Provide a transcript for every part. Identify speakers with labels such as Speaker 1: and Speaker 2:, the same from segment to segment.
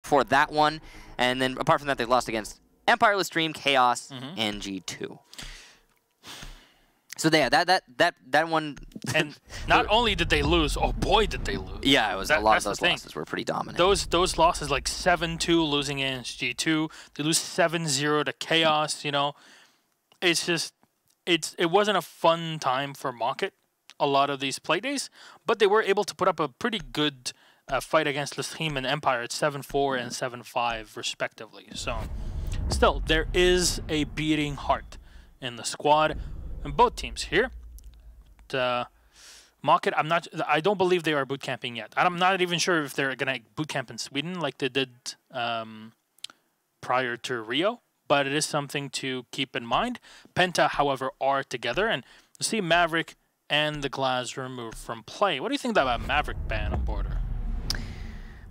Speaker 1: for that one. And then apart from that, they lost against Empireless Dream, Chaos, and G2. So yeah, that one.
Speaker 2: And not only did they lose, oh boy, did they lose.
Speaker 1: Yeah, it was a lot of those losses were pretty dominant.
Speaker 2: Those losses, like 7-2 losing against G2, they lose 7-0 to Chaos. You know, it's just it wasn't a fun time for MockIt a lot of these play days, but they were able to put up a pretty good fight against Lestream and Empire at 7-4 and 7-5 respectively. So still, there is a beating heart in the squad. And both teams here. MockIt, I don't believe they are boot camping yet. I'm not even sure if they're gonna boot camp in Sweden like they did prior to Rio, but it is something to keep in mind. Penta, however, are together, and you see Maverick and the Glass removed from play. What do you think about Maverick ban on Border?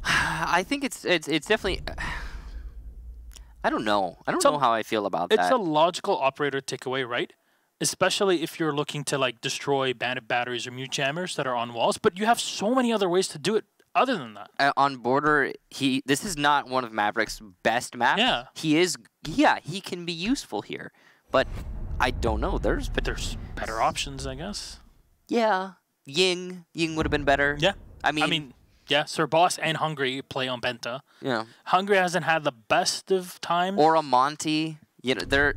Speaker 1: I think it's definitely. I don't know. I don't know how I feel about that.
Speaker 2: It's a logical operator takeaway, right? Especially if you're looking to like destroy bandit batteries or mute jammers that are on walls, but you have so many other ways to do it other than that.
Speaker 1: On Border, this is not one of Maverick's best maps.
Speaker 2: Yeah.
Speaker 1: He can be useful here, but I don't know. There's
Speaker 2: better options, I guess.
Speaker 1: Yeah, Ying would have been better.
Speaker 2: Yeah. I mean, yeah, Sir Boss and Hungry play on Penta.
Speaker 1: Yeah.
Speaker 2: Hungry hasn't had the best of times.
Speaker 1: Or a Monty. You know, they're.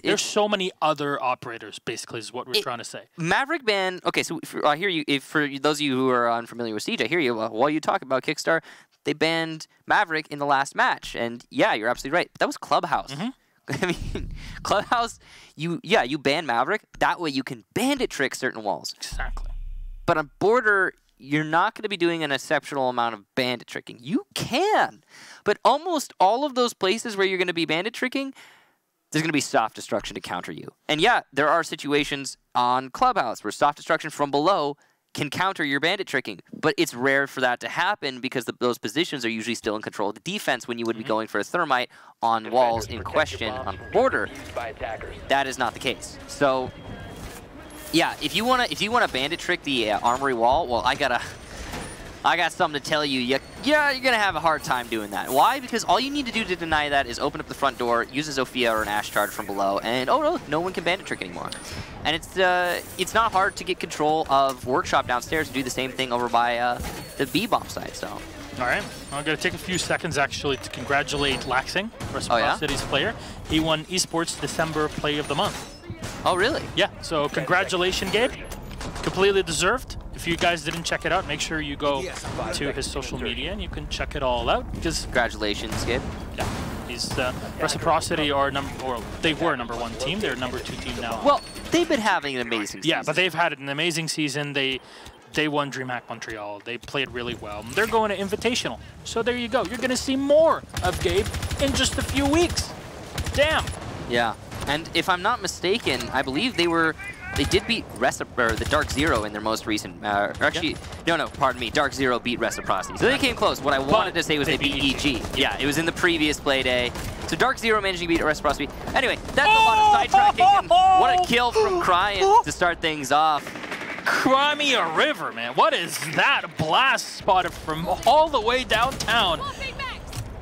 Speaker 2: There's so many other operators, basically, is what we're trying to say.
Speaker 1: Maverick ban. Okay, so I hear you. For those of you who are unfamiliar with Siege, I hear you. While you talk about Kickstar, they banned Maverick in the last match, and yeah, you're absolutely right. That was Clubhouse. I mean, Clubhouse. You ban Maverick. That way, you can bandit trick certain walls.
Speaker 2: Exactly.
Speaker 1: But on Border, you're not going to be doing an exceptional amount of bandit tricking. You can, but almost all of those places where you're going to be bandit tricking, there's going to be soft destruction to counter you. And yeah, there are situations on Clubhouse where soft destruction from below can counter your bandit tricking. But it's rare for that to happen because those positions are usually still in control of the defense when you would be going for a thermite on walls in question on Border. That is not the case. So yeah, if you wanna bandit trick the armory wall, well, I got something to tell you. Yeah, you're gonna have a hard time doing that. Why? Because all you need to do to deny that is open up the front door, use a Zofia or an Ash charge from below, and oh no one can bandit trick anymore. And it's not hard to get control of Workshop downstairs and do the same thing over by the B-bomb side. So.
Speaker 2: All right, I'm gonna take a few seconds actually to congratulate Laxing, Reciprocity's player. He won Esports December Play of the Month.
Speaker 1: Oh really?
Speaker 2: Yeah. So congratulations, Gabe. Completely deserved. If you guys didn't check it out, make sure you go to his social media and you can check it all out. Because
Speaker 1: congratulations, Gabe.
Speaker 2: Yeah, he's Reciprocity are they were #1 team. They're #2 team now.
Speaker 1: Well, they've been having an amazing season.
Speaker 2: Yeah, but they've had an amazing season. They won DreamHack Montreal. They played really well. They're going to Invitational. So there you go. You're going to see more of Gabe in just a few weeks. Damn.
Speaker 1: Yeah, and if I'm not mistaken, I believe they did beat the Dark Zero in their most recent. Actually, no, pardon me. Dark Zero beat Reciprocity, so they came close. What I wanted to say was they beat EG. Yeah, it was in the previous play day. So Dark Zero managed to beat Reciprocity. Anyway, that's a lot of sidetracking. And what a kill from Cryan to start things off.
Speaker 2: Cry me a river, man. What is that? Blast spotted from all the way downtown.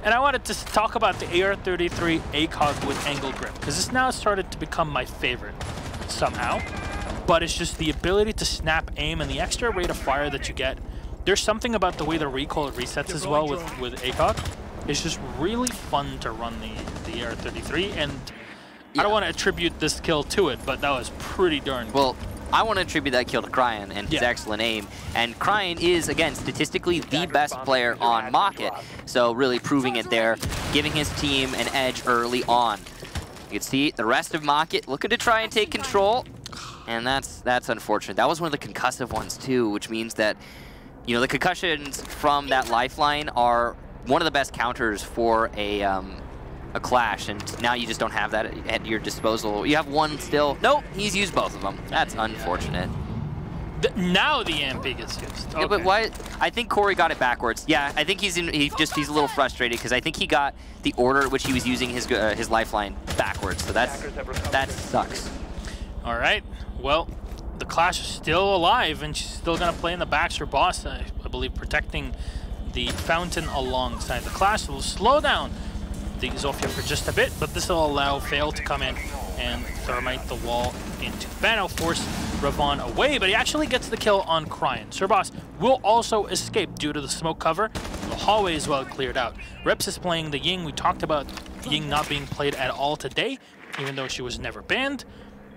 Speaker 2: And I wanted to talk about the AR-33 ACOG with angle grip, because it's now started to become my favorite somehow. But it's just the ability to snap aim and the extra rate of fire that you get. There's something about the way the recoil resets as well with ACOG. It's just really fun to run the AR-33, and I don't want to attribute this kill to it, but that was pretty darn good.
Speaker 1: Well, I want to attribute that kill to Cryan and his excellent aim. And Cryan is, again, statistically the best player on MockIt. So really proving it there, giving his team an edge early on. You can see the rest of MockIt looking to try and take control. And that's unfortunate. That was one of the concussive ones too, which means that, you know, the concussions from that lifeline are one of the best counters for a clash, and now you just don't have that at your disposal. You have one still. Nope, he's used both of them. That's unfortunate.
Speaker 2: Now the AMP gets used. Okay.
Speaker 1: Yeah, but why? I think Corey got it backwards. Yeah, I think he's a little frustrated because I think he got the order at which he was using his lifeline backwards. So that sucks.
Speaker 2: All right. Well, the Clash is still alive, and she's still gonna play in the Baxter boss, I believe, protecting the fountain alongside the Clash will slow down the Zofia for just a bit, but this will allow Fail to come in and thermite the wall into Bano, force Ravon away, but he actually gets the kill on Cryan. Serboss will also escape due to the smoke cover. The hallway is well cleared out. Rips is playing the Ying. We talked about Ying not being played at all today, even though she was never banned.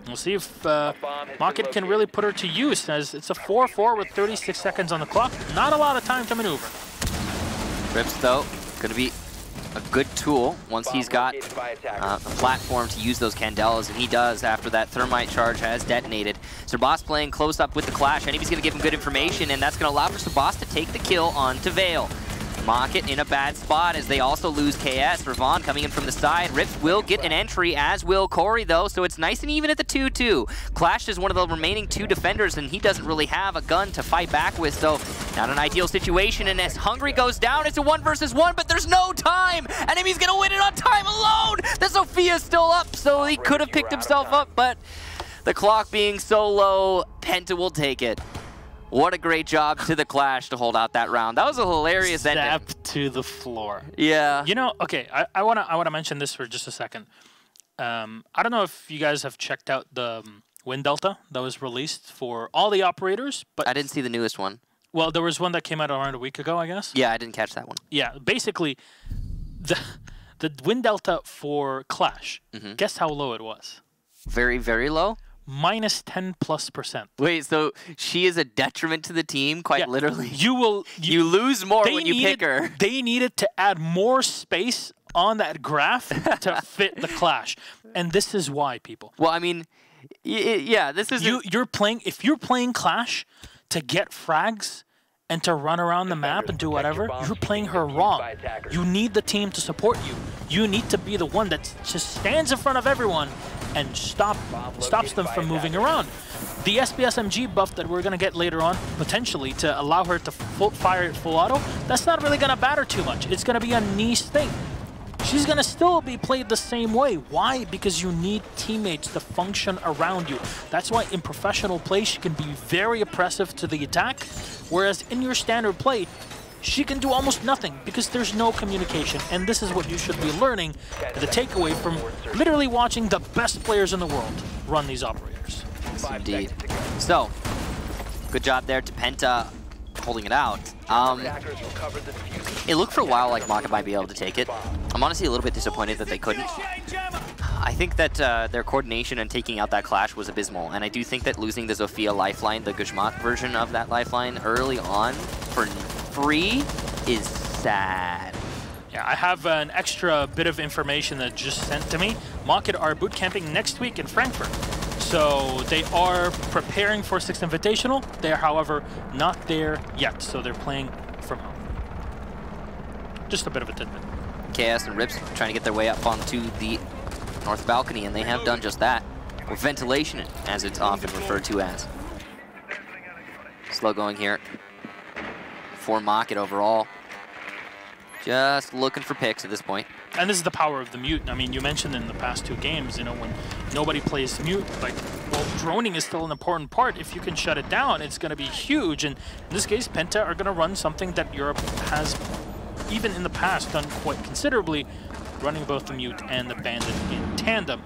Speaker 2: We'll see if MockIt can really put her to use, as it's a 4-4 with 36 seconds on the clock. Not a lot of time to maneuver.
Speaker 1: Rips, though, going to be a good tool once he's got the platform to use those Candelas, and he does after that thermite charge has detonated. Serboss playing close up with the Clash. I think he's going to give him good information, and that's going to allow for Serboss to take the kill onto Vale. MockIt in a bad spot as they also lose KS. Ravon coming in from the side. Rips will get an entry, as will Corey, though, so it's nice and even at the 2-2. Clash is one of the remaining 2 defenders, and he doesn't really have a gun to fight back with, so not an ideal situation. And as Hungry goes down, it's a 1 versus 1, but there's no time! Enemy's gonna win it on time alone! The Sophia's still up, so he could have picked himself up, but the clock being so low, Penta will take it. What a great job to the Clash to hold out that round. That was a hilarious ending.
Speaker 2: Step to the floor.
Speaker 1: Yeah.
Speaker 2: You know, okay, I wanna mention this for just a second. I don't know if you guys have checked out the Wind Delta that was released for all the operators, but
Speaker 1: I didn't see the newest one.
Speaker 2: Well, there was one that came out around a week ago, I guess.
Speaker 1: Yeah, I didn't catch that one.
Speaker 2: Yeah, basically, the Wind Delta for Clash, guess how low it was?
Speaker 1: Very, very low?
Speaker 2: Minus 10+%.
Speaker 1: Wait, so she is a detriment to the team, quite literally?
Speaker 2: You
Speaker 1: lose more when you pick her.
Speaker 2: They needed to add more space on that graph to fit the Clash. And this is why, people.
Speaker 1: Well, I mean, yeah, this is...
Speaker 2: If you're playing Clash to get frags and to run around the map and do whatever, you're playing her wrong. You need the team to support you. You need to be the one that just stands in front of everyone and stops them from moving around. The SPSMG buff that we're going to get later on, potentially, to allow her to fire at full auto, that's not really going to matter too much. It's going to be a niche thing. She's going to still be played the same way. Why? Because you need teammates to function around you. That's why in professional play, she can be very oppressive to the attack, whereas in your standard play, she can do almost nothing because there's no communication. And this is what you should be learning, the takeaway from literally watching the best players in the world run these operators.
Speaker 1: Yes, indeed. So, good job there to Penta holding it out. It looked for a while like MockIt might be able to take it. I'm honestly a little bit disappointed that they couldn't. I think that their coordination and taking out that Clash was abysmal, and I do think that losing the Zofia lifeline, the Guzmat version of that lifeline early on for free is sad.
Speaker 2: Yeah, I have an extra bit of information that just sent to me. MockIt are boot camping next week in Frankfurt. So they are preparing for 6th Invitational. They are, however, not there yet, so they're playing from home. Just a bit of a tidbit.
Speaker 1: KS and Rips trying to get their way up onto the north balcony, and they have done just that. Or ventilation, as it's often referred to as. Slow going here for MockIt overall. Just looking for picks at this point.
Speaker 2: And this is the power of the mute. I mean, you mentioned in the past 2 games, you know, when nobody plays mute, like, well, droning is still an important part. If you can shut it down, it's going to be huge. And in this case, Penta are going to run something that Europe has, even in the past, done quite considerably, running both the mute and the bandit in tandem.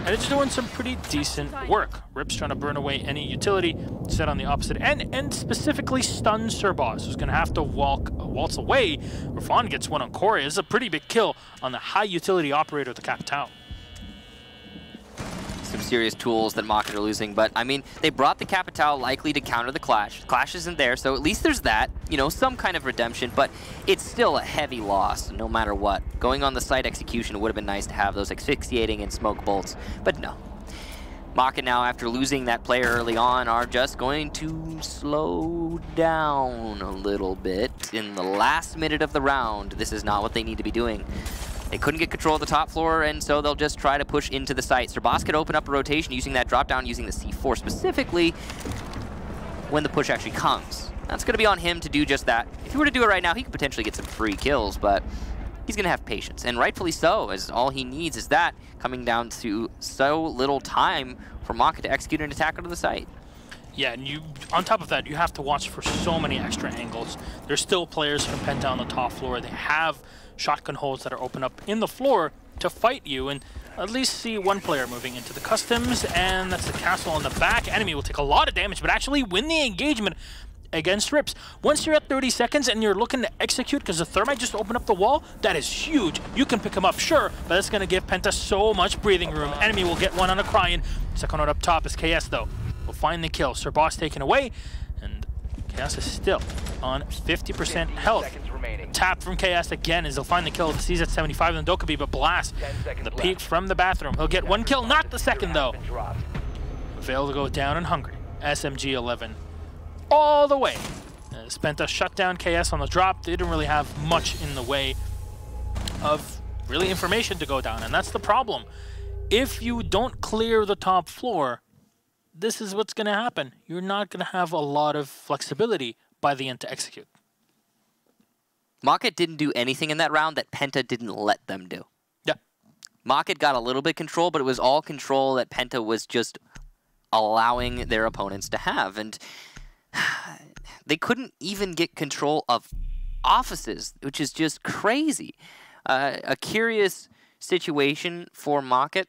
Speaker 2: And it's doing some pretty decent work. Rip's trying to burn away any utility set on the opposite end, and specifically stun Serboss, who's going to have to waltz away. Ravon gets one on Corey. It's a pretty big kill on the high utility operator, the Capitao.
Speaker 1: Some serious tools that MockIt are losing, but I mean, they brought the Capitao likely to counter the Clash. Clash isn't there, so at least there's that, you know, some kind of redemption, but it's still a heavy loss no matter what. Going on the site execution would have been nice to have those asphyxiating and smoke bolts, but no. MockIt now, after losing that player early on, are just going to slow down a little bit in the last minute of the round. This is not what they need to be doing. They couldn't get control of the top floor, and so they'll just try to push into the site. Serboss could open up a rotation using that drop down, using the C4 specifically when the push actually comes. That's going to be on him to do just that. If he were to do it right now, he could potentially get some free kills, but he's going to have patience, and rightfully so, as all he needs is that, coming down to so little time for MockIt to execute an attack onto the site.
Speaker 2: Yeah, and you, on top of that, you have to watch for so many extra angles. There's still players from Penta on the top floor. They have shotgun holes that are open up in the floor to fight you, and at least see one player moving into the customs, and that's the castle on the back. Enemy will take a lot of damage, but actually win the engagement against Rips. Once you're at 30 seconds and you're looking to execute because the Thermite just opened up the wall, that is huge. You can pick him up, sure, but it's going to give Penta so much breathing room. Enemy will get one on a Cryin. Second one up top is KS, though. Will find the kill. Sir Boss taken away, and KS is still on 50% health. Tap from KS again as he'll find the kill. He's at 75 and Dokkaebi, but Blass, the peek from the bathroom. He'll get one kill, not the second, though. Veil to go down and hungry. SMG 11. All the way. Penta shut down KS on the drop. They didn't really have much in the way of really information to go down, and that's the problem. If you don't clear the top floor, this is what's going to happen. You're not going to have a lot of flexibility by the end to execute.
Speaker 1: MockIt didn't do anything in that round that Penta didn't let them do.
Speaker 2: Yeah.
Speaker 1: MockIt got a little bit control, but it was all control that Penta was just allowing their opponents to have, and they couldn't even get control of offices, which is just crazy. A curious situation for MockIt.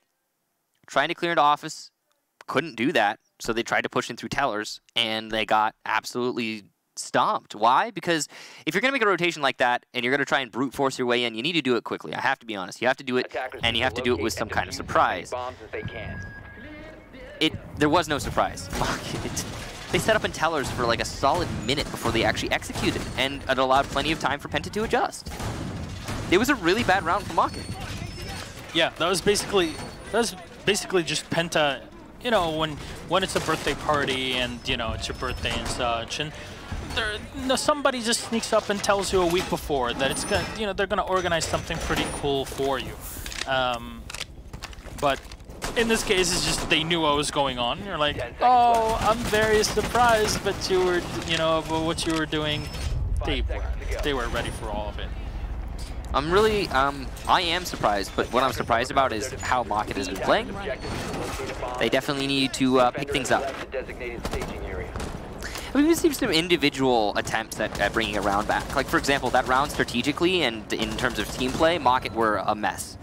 Speaker 1: Trying to clear an office, couldn't do that, so they tried to push in through tellers, and they got absolutely stomped. Why? Because if you're going to make a rotation like that, and you're going to try and brute force your way in, you need to do it quickly. I have to be honest. You have to do it, and you have to do it with some kind of surprise. There was no surprise. They set up in tellers for like a solid minute before they actually executed, and it allowed plenty of time for Penta to adjust. It was a really bad round for MockIt.
Speaker 2: Yeah, that was basically just Penta, you know, when it's a birthday party and, you know, it's your birthday and such, and somebody just sneaks up and tells you a week before that it's gonna, you know, they're gonna organize something pretty cool for you. But in this case, it's just they knew what was going on. You're like, oh, I'm very surprised, but you were, you know, what you were doing, they were ready for all of it.
Speaker 1: I'm really, I am surprised, but what I'm surprised about is how MockIt has been playing. They definitely need to pick things up. I mean, we've seen some individual attempts at bringing a round back. Like, for example, that round strategically and in terms of team play, MockIt were a mess.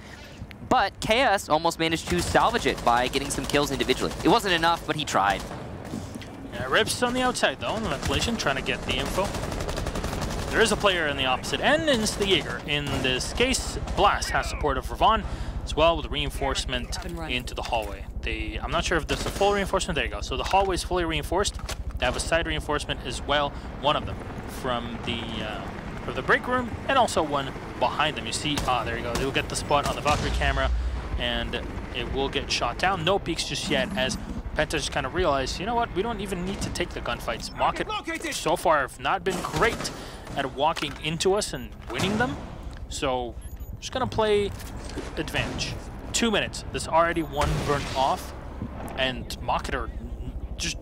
Speaker 1: But KS almost managed to salvage it by getting some kills individually. It wasn't enough, but he tried.
Speaker 2: Yeah, Rips on the outside, though, in the ventilation, trying to get the info. There is a player in the opposite end, and it's the Jaeger. In this case, Blass has support of Ravon, as well with reinforcement into the hallway. I'm not sure if this is a full reinforcement. There you go. So the hallway is fully reinforced. They have a side reinforcement as well, one of them from the break room, and also one behind them. You see, there you go. They'll get the spot on the Valkyrie camera, and it will get shot down. No peeks just yet, as Penta just kind of realized, you know what, we don't even need to take the gunfights. MockIt so far have not been great at walking into us and winning them, so just gonna play advantage. 2 minutes. There's already one burnt off, and MockIt are just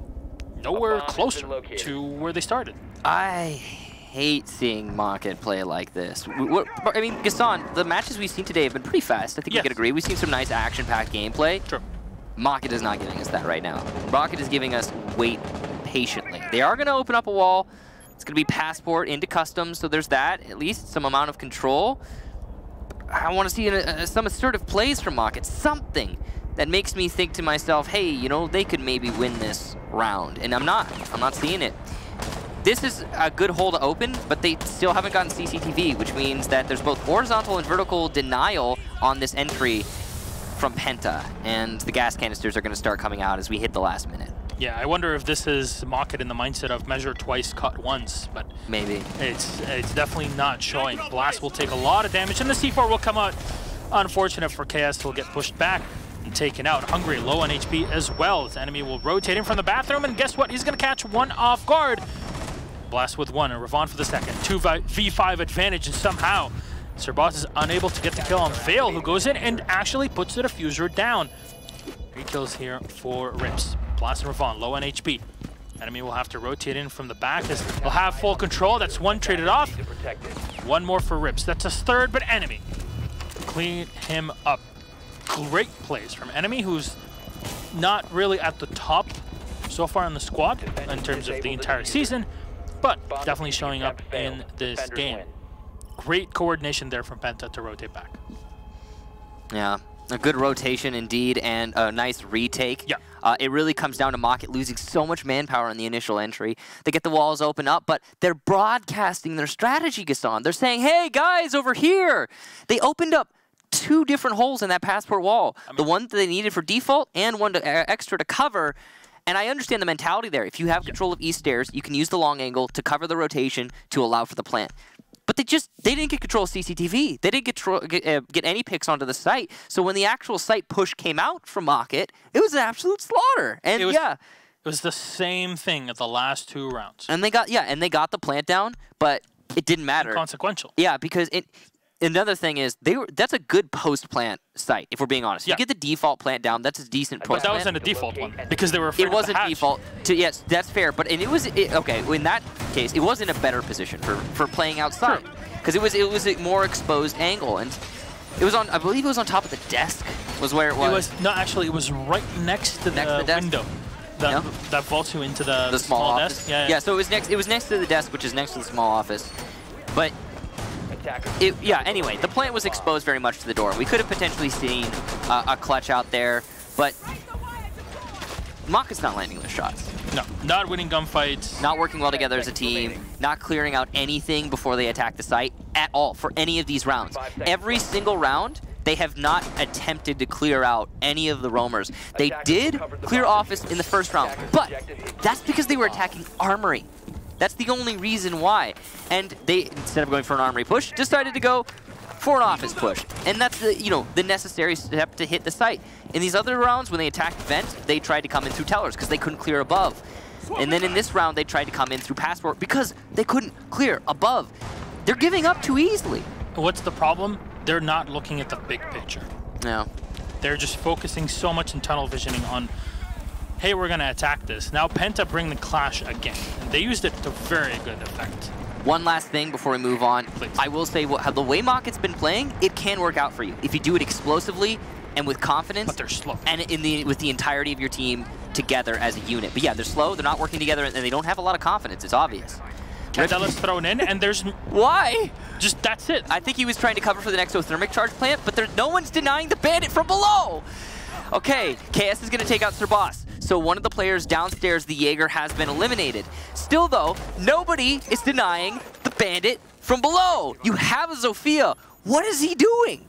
Speaker 2: nowhere closer to where they started.
Speaker 1: I hate seeing MockIt play like this. I mean, Gaston, the matches we've seen today have been pretty fast. I think we could agree. We've seen some nice action-packed gameplay.
Speaker 2: True.
Speaker 1: MockIt is not giving us that right now. MockIt is giving us wait patiently. They are going to open up a wall. It's going to be passport into customs, so there's that, at least some amount of control. I want to see some assertive plays from MockIt, something that makes me think to myself, hey, you know, they could maybe win this round. And I'm not seeing it. This is a good hole to open, but they still haven't gotten CCTV, which means that there's both horizontal and vertical denial on this entry from Penta, and the gas canisters are going to start coming out as we hit the last minute.
Speaker 2: Yeah, I wonder if this is MockIt in the mindset of measure twice, cut once, but
Speaker 1: maybe.
Speaker 2: It's definitely not showing. Blass will take a lot of damage, and the C4 will come out. Unfortunate for KS, will get pushed back and taken out. Hungry, low on HP as well. His enemy will rotate in from the bathroom, and guess what? He's going to catch one off guard. Blass with one, and Ravon for the second. 2v5 advantage, and somehow Sir Boss is unable to get the kill on Veil, who goes in and actually puts the diffuser down. 3 kills here for Rips. Blass and Ravon, low on HP. Enemy will have to rotate in from the back as they'll have full control. That's one traded off. One more for Rips. That's his third, but Enemy clean him up. Great plays from Enemy, who's not really at the top so far in the squad in terms of the entire season, but definitely showing up in this game. Great coordination there from Penta to rotate back.
Speaker 1: Yeah, a good rotation indeed, and a nice retake.
Speaker 2: Yeah.
Speaker 1: It really comes down to MockIt losing so much manpower in the initial entry. They get the walls open up, but they're broadcasting their strategy, Gaston. They're saying, hey, guys, over here. They opened up 2 different holes in that passport wall. The one that they needed for default and one extra to cover. And I understand the mentality there. If you have control of east stairs, you can use the long angle to cover the rotation to allow for the plant. But they didn't get control of CCTV. They didn't get any picks onto the site. So when the actual site push came out from MockIt, it was an absolute slaughter. And
Speaker 2: it was the same thing at the last 2 rounds.
Speaker 1: And they got the plant down, but it didn't matter.
Speaker 2: Inconsequential.
Speaker 1: Yeah, because another thing is that's a good post plant site. If we're being honest, you get the default plant down. That's a decent post.
Speaker 2: But that
Speaker 1: plant.
Speaker 2: wasn't a default one because they were. Afraid
Speaker 1: it wasn't
Speaker 2: of the
Speaker 1: default. Yes, that's fair. But okay. In that case, it was in a better position for playing outside because it was a more exposed angle, and it was on. I believe it was on top of the desk. Was where it was.
Speaker 2: It was right next to the window. That vaults you into the
Speaker 1: small office.
Speaker 2: Desk. Yeah.
Speaker 1: So it was next to the desk, which is next to the small office, but. Anyway, the plant was exposed very much to the door. We could have potentially seen a clutch out there, but MockIt's not landing their shots.
Speaker 2: No, not winning gunfights.
Speaker 1: Not working well together as a team. Not clearing out anything before they attack the site at all for any of these rounds. Every single round, they have not attempted to clear out any of the roamers. They did clear office in the first round, but that's because they were attacking armory. That's the only reason why. And they, instead of going for an armory push, decided to go for an office push. And that's the necessary step to hit the site. In these other rounds, when they attacked vent, they tried to come in through tellers because they couldn't clear above. And then in this round, they tried to come in through passport because they couldn't clear above. They're giving up too easily.
Speaker 2: What's the problem? They're not looking at the big picture.
Speaker 1: No.
Speaker 2: They're just focusing so much in tunnel visioning on, hey, we're going to attack this. Now Penta bring the clash again. And they used it to very good effect.
Speaker 1: One last thing before we move on.
Speaker 2: Please.
Speaker 1: I will say how the way MockIt's been playing, it can work out for you. If you do it explosively and with confidence.
Speaker 2: But they're slow.
Speaker 1: And with the entirety of your team together as a unit. But yeah, they're slow, they're not working together, and they don't have a lot of confidence. It's obvious.
Speaker 2: Candela's thrown in, and there's...
Speaker 1: Why?
Speaker 2: Just, that's it.
Speaker 1: I think he was trying to cover for the exothermic charge plant, but no one's denying the bandit from below. Okay, KS is going to take out Sir Boss. So one of the players downstairs, the Jaeger, has been eliminated. Still, though, nobody is denying the bandit from below. You have a Zofia. What is he doing?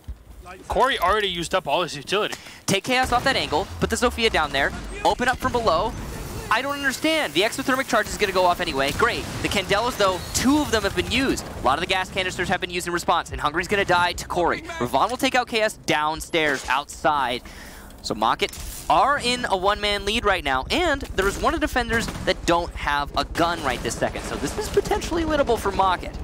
Speaker 2: Corey already used up all his utility.
Speaker 1: Take Chaos off that angle, put the Zofia down there, open up from below. I don't understand. The exothermic charge is going to go off anyway. Great. The Candelas, though, 2 of them have been used. A lot of the gas canisters have been used in response, and Hungry's going to die to Corey. Ravon will take out KS downstairs, outside. So MockIt are in a one-man lead right now, and there's one of the defenders that don't have a gun right this second. So this is potentially winnable for MockIt.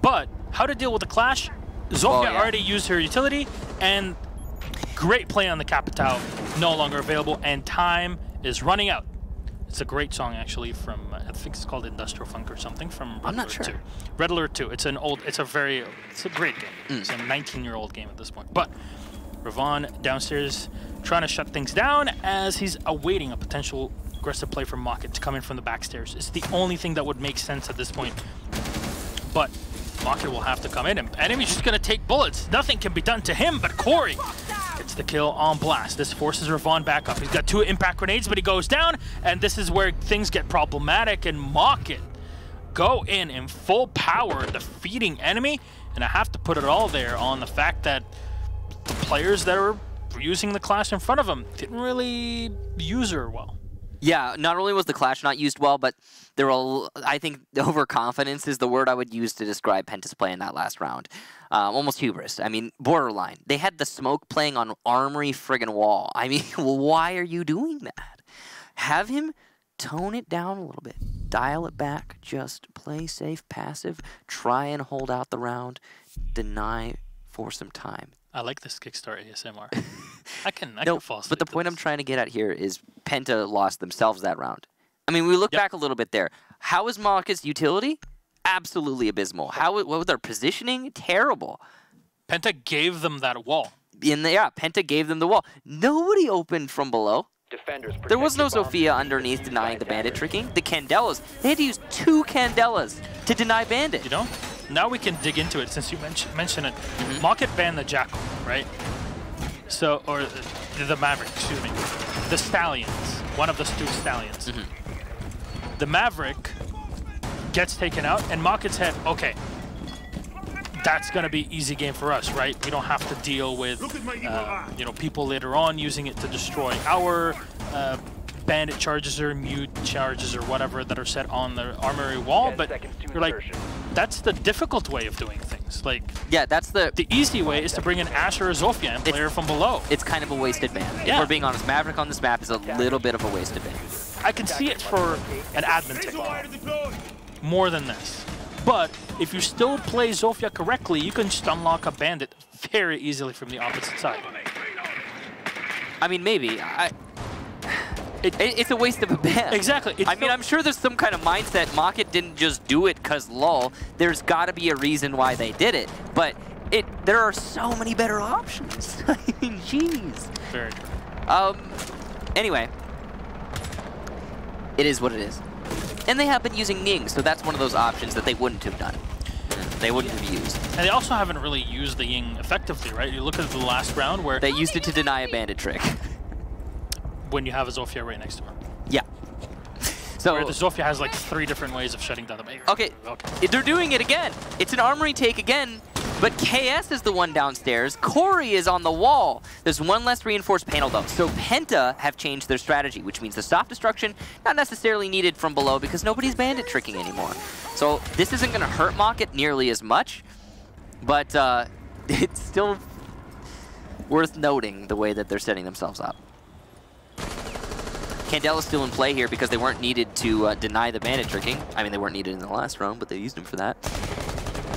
Speaker 2: But how to deal with the clash? Zofia already used her utility, and great play on the Capitao, no longer available, and time is running out. It's a great song, actually, from, I think it's called Industrial Funk or something, from Red
Speaker 1: I'm not
Speaker 2: Alert
Speaker 1: sure.
Speaker 2: 2. Red Alert 2, it's a great game. It's a 19-year-old game at this point. But Ravon downstairs trying to shut things down as he's awaiting a potential aggressive play from MockIt to come in from the backstairs. It's the only thing that would make sense at this point. But MockIt will have to come in, and enemy's just going to take bullets. Nothing can be done to him, but Corey gets the kill on Blass. This forces Ravon back up. He's got 2 impact grenades, but he goes down, and this is where things get problematic, and MockIt go in full power, defeating enemy, and I have to put it all there on the fact that the players that were using the clash in front of him didn't really use her well.
Speaker 1: Yeah, not only was the clash not used well, but there were, I think overconfidence is the word I would use to describe Penta's play in that last round. Almost hubris. I mean, borderline. They had the smoke playing on armory friggin' wall. I mean, why are you doing that? Have him tone it down a little bit. Dial it back. Just play safe, passive. Try and hold out the round. Deny for some time.
Speaker 2: I like this Kickstarter ASMR. I can fall asleep.
Speaker 1: But the point I'm trying to get at here is Penta lost themselves that round. I mean, we look back a little bit there. How is MockIt's utility? Absolutely abysmal. What was their positioning? Terrible.
Speaker 2: Penta gave them that wall.
Speaker 1: Penta gave them the wall. Nobody opened from below. There was no Zofia underneath denying the bandit tricking. The Candelas, they had to use 2 Candelas to deny bandit.
Speaker 2: You know, now we can dig into it since you mentioned it. MockIt banned the Jackal, right? So, or the Maverick, excuse me. The Stallions, one of the 2 Stallions. The Maverick gets taken out, and MockIt said, okay, that's going to be easy game for us, right? We don't have to deal with, you know, people later on using it to destroy our bandit charges or mute charges or whatever that are set on the armory wall. But you're like, that's the difficult way of doing things. Like,
Speaker 1: yeah, that's the
Speaker 2: easy way is to bring in Asher or Zofia and play her from below.
Speaker 1: It's kind of a wasted ban.
Speaker 2: Yeah.
Speaker 1: If we're being honest, Maverick on this map is a little bit of a wasted ban.
Speaker 2: I can see it for an admin tick more than this. But if you still play Zofia correctly, you can just unlock a bandit very easily from the opposite side.
Speaker 1: I mean, maybe. It's a waste of a ban.
Speaker 2: Exactly.
Speaker 1: I mean, I'm sure there's some kind of mindset. MockIt didn't just do it because lol. There's got to be a reason why they did it. But there are so many better options. I mean, jeez.
Speaker 2: Very true.
Speaker 1: Anyway, it is what it is. And they have been using Ning, so that's one of those options that they wouldn't have done. They wouldn't have used.
Speaker 2: And they also haven't really used the Ying effectively, right? You look at the last round where...
Speaker 1: They used it to deny a bandit trick.
Speaker 2: When you have a Zofia right next to her.
Speaker 1: Yeah. So
Speaker 2: where the Zofia has like 3 different ways of shutting down the Maker.
Speaker 1: Okay, they're doing it again. It's an armory take again, but KS is the one downstairs. Corey is on the wall. There's one less reinforced panel though. So Penta have changed their strategy, which means the soft destruction not necessarily needed from below because nobody's bandit tricking anymore. So this isn't going to hurt MockIt nearly as much, but it's still worth noting the way that they're setting themselves up. Candela's still in play here because they weren't needed to deny the bandit tricking. I mean, they weren't needed in the last round, but they used them for that.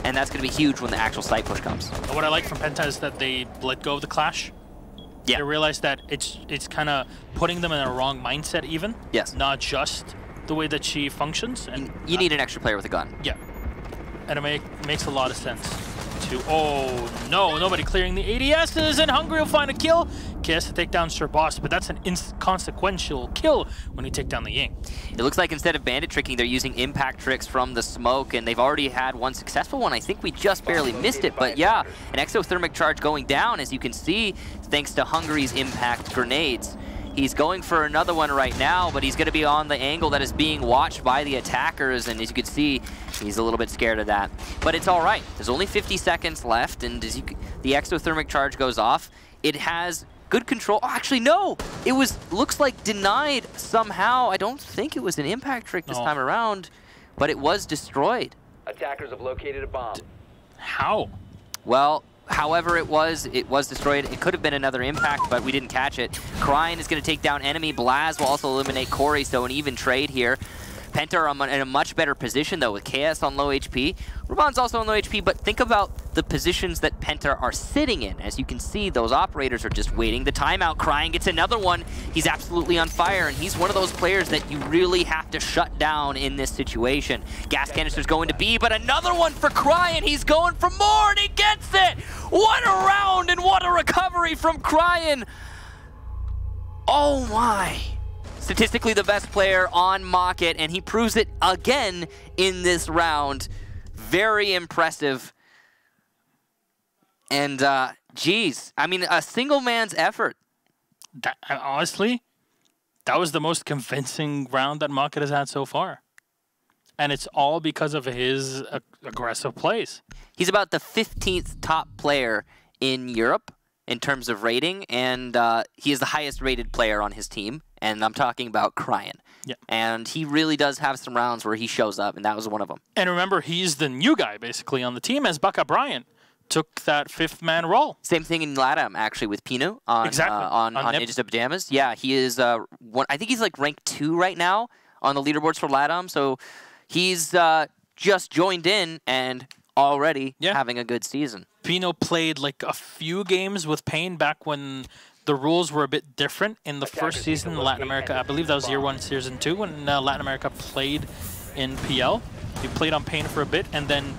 Speaker 1: And that's going to be huge when the actual site push comes.
Speaker 2: What I like from Penta is that they let go of the clash. Yeah. They realize that it's kind of putting them in a wrong mindset even.
Speaker 1: Yes.
Speaker 2: Not just the way that she functions. And
Speaker 1: you need an extra player with a gun.
Speaker 2: Yeah. And it makes a lot of sense. Oh no, nobody clearing the ADSs, and Hungry will find a kill. KS to take down Sir Boss, but that's an inconsequential kill when you take down the Ying.
Speaker 1: It looks like instead of bandit tricking, they're using impact tricks from the smoke, and they've already had one successful one. I think we just barely missed it, but yeah, an exothermic charge going down, as you can see, thanks to Hungry's impact grenades. He's going for another one right now, but he's going to be on the angle that is being watched by the attackers, and as you can see, he's a little bit scared of that. But it's all right. There's only 50 seconds left, and as the exothermic charge goes off, it has good control. Oh, actually, no! It looks like denied somehow. I don't think it was an impact trick this time around, but it was destroyed.
Speaker 3: Attackers have located a bomb.
Speaker 2: How?
Speaker 1: Well, however it was destroyed. It could have been another impact, but we didn't catch it. Cryin is going to take down enemy. Blass will also eliminate Corey, so an even trade here. Penta are in a much better position, though, with KS on low HP. Ruban's also on low HP, but think about the positions that Penta are sitting in. As you can see, those operators are just waiting the timeout. Cryin gets another one. He's absolutely on fire, and he's one of those players that you really have to shut down in this situation. Gas canister's going to B, but another one for Cryin. He's going for more, and he gets it! What a round, and what a recovery from Cryin! Oh my! Statistically the best player on MockIt, and he proves it again in this round. Very impressive. And, geez, I mean, a single man's effort.
Speaker 2: Honestly, that was the most convincing round that MockIt has had so far. And it's all because of his aggressive plays.
Speaker 1: He's about the 15th top player in Europe in terms of rating, and he is the highest rated player on his team. And I'm talking about Cryin.
Speaker 2: Yeah. And
Speaker 1: he really does have some rounds where he shows up, and that was one of them.
Speaker 2: And remember, he's the new guy, basically, on the team, as Baka Bryant took that 5th-man role.
Speaker 1: Same thing in LATAM, actually, with Pino on Ninjas of Pajamas. Yeah, he is, I think he's like ranked 2 right now on the leaderboards for LATAM, so he's just joined in and already having a good season.
Speaker 2: Pino played like a few games with Payne back when the rules were a bit different in the first season in Latin America. I believe that was year 1, season 2, when Latin America played in PL. He played on Payne for a bit and then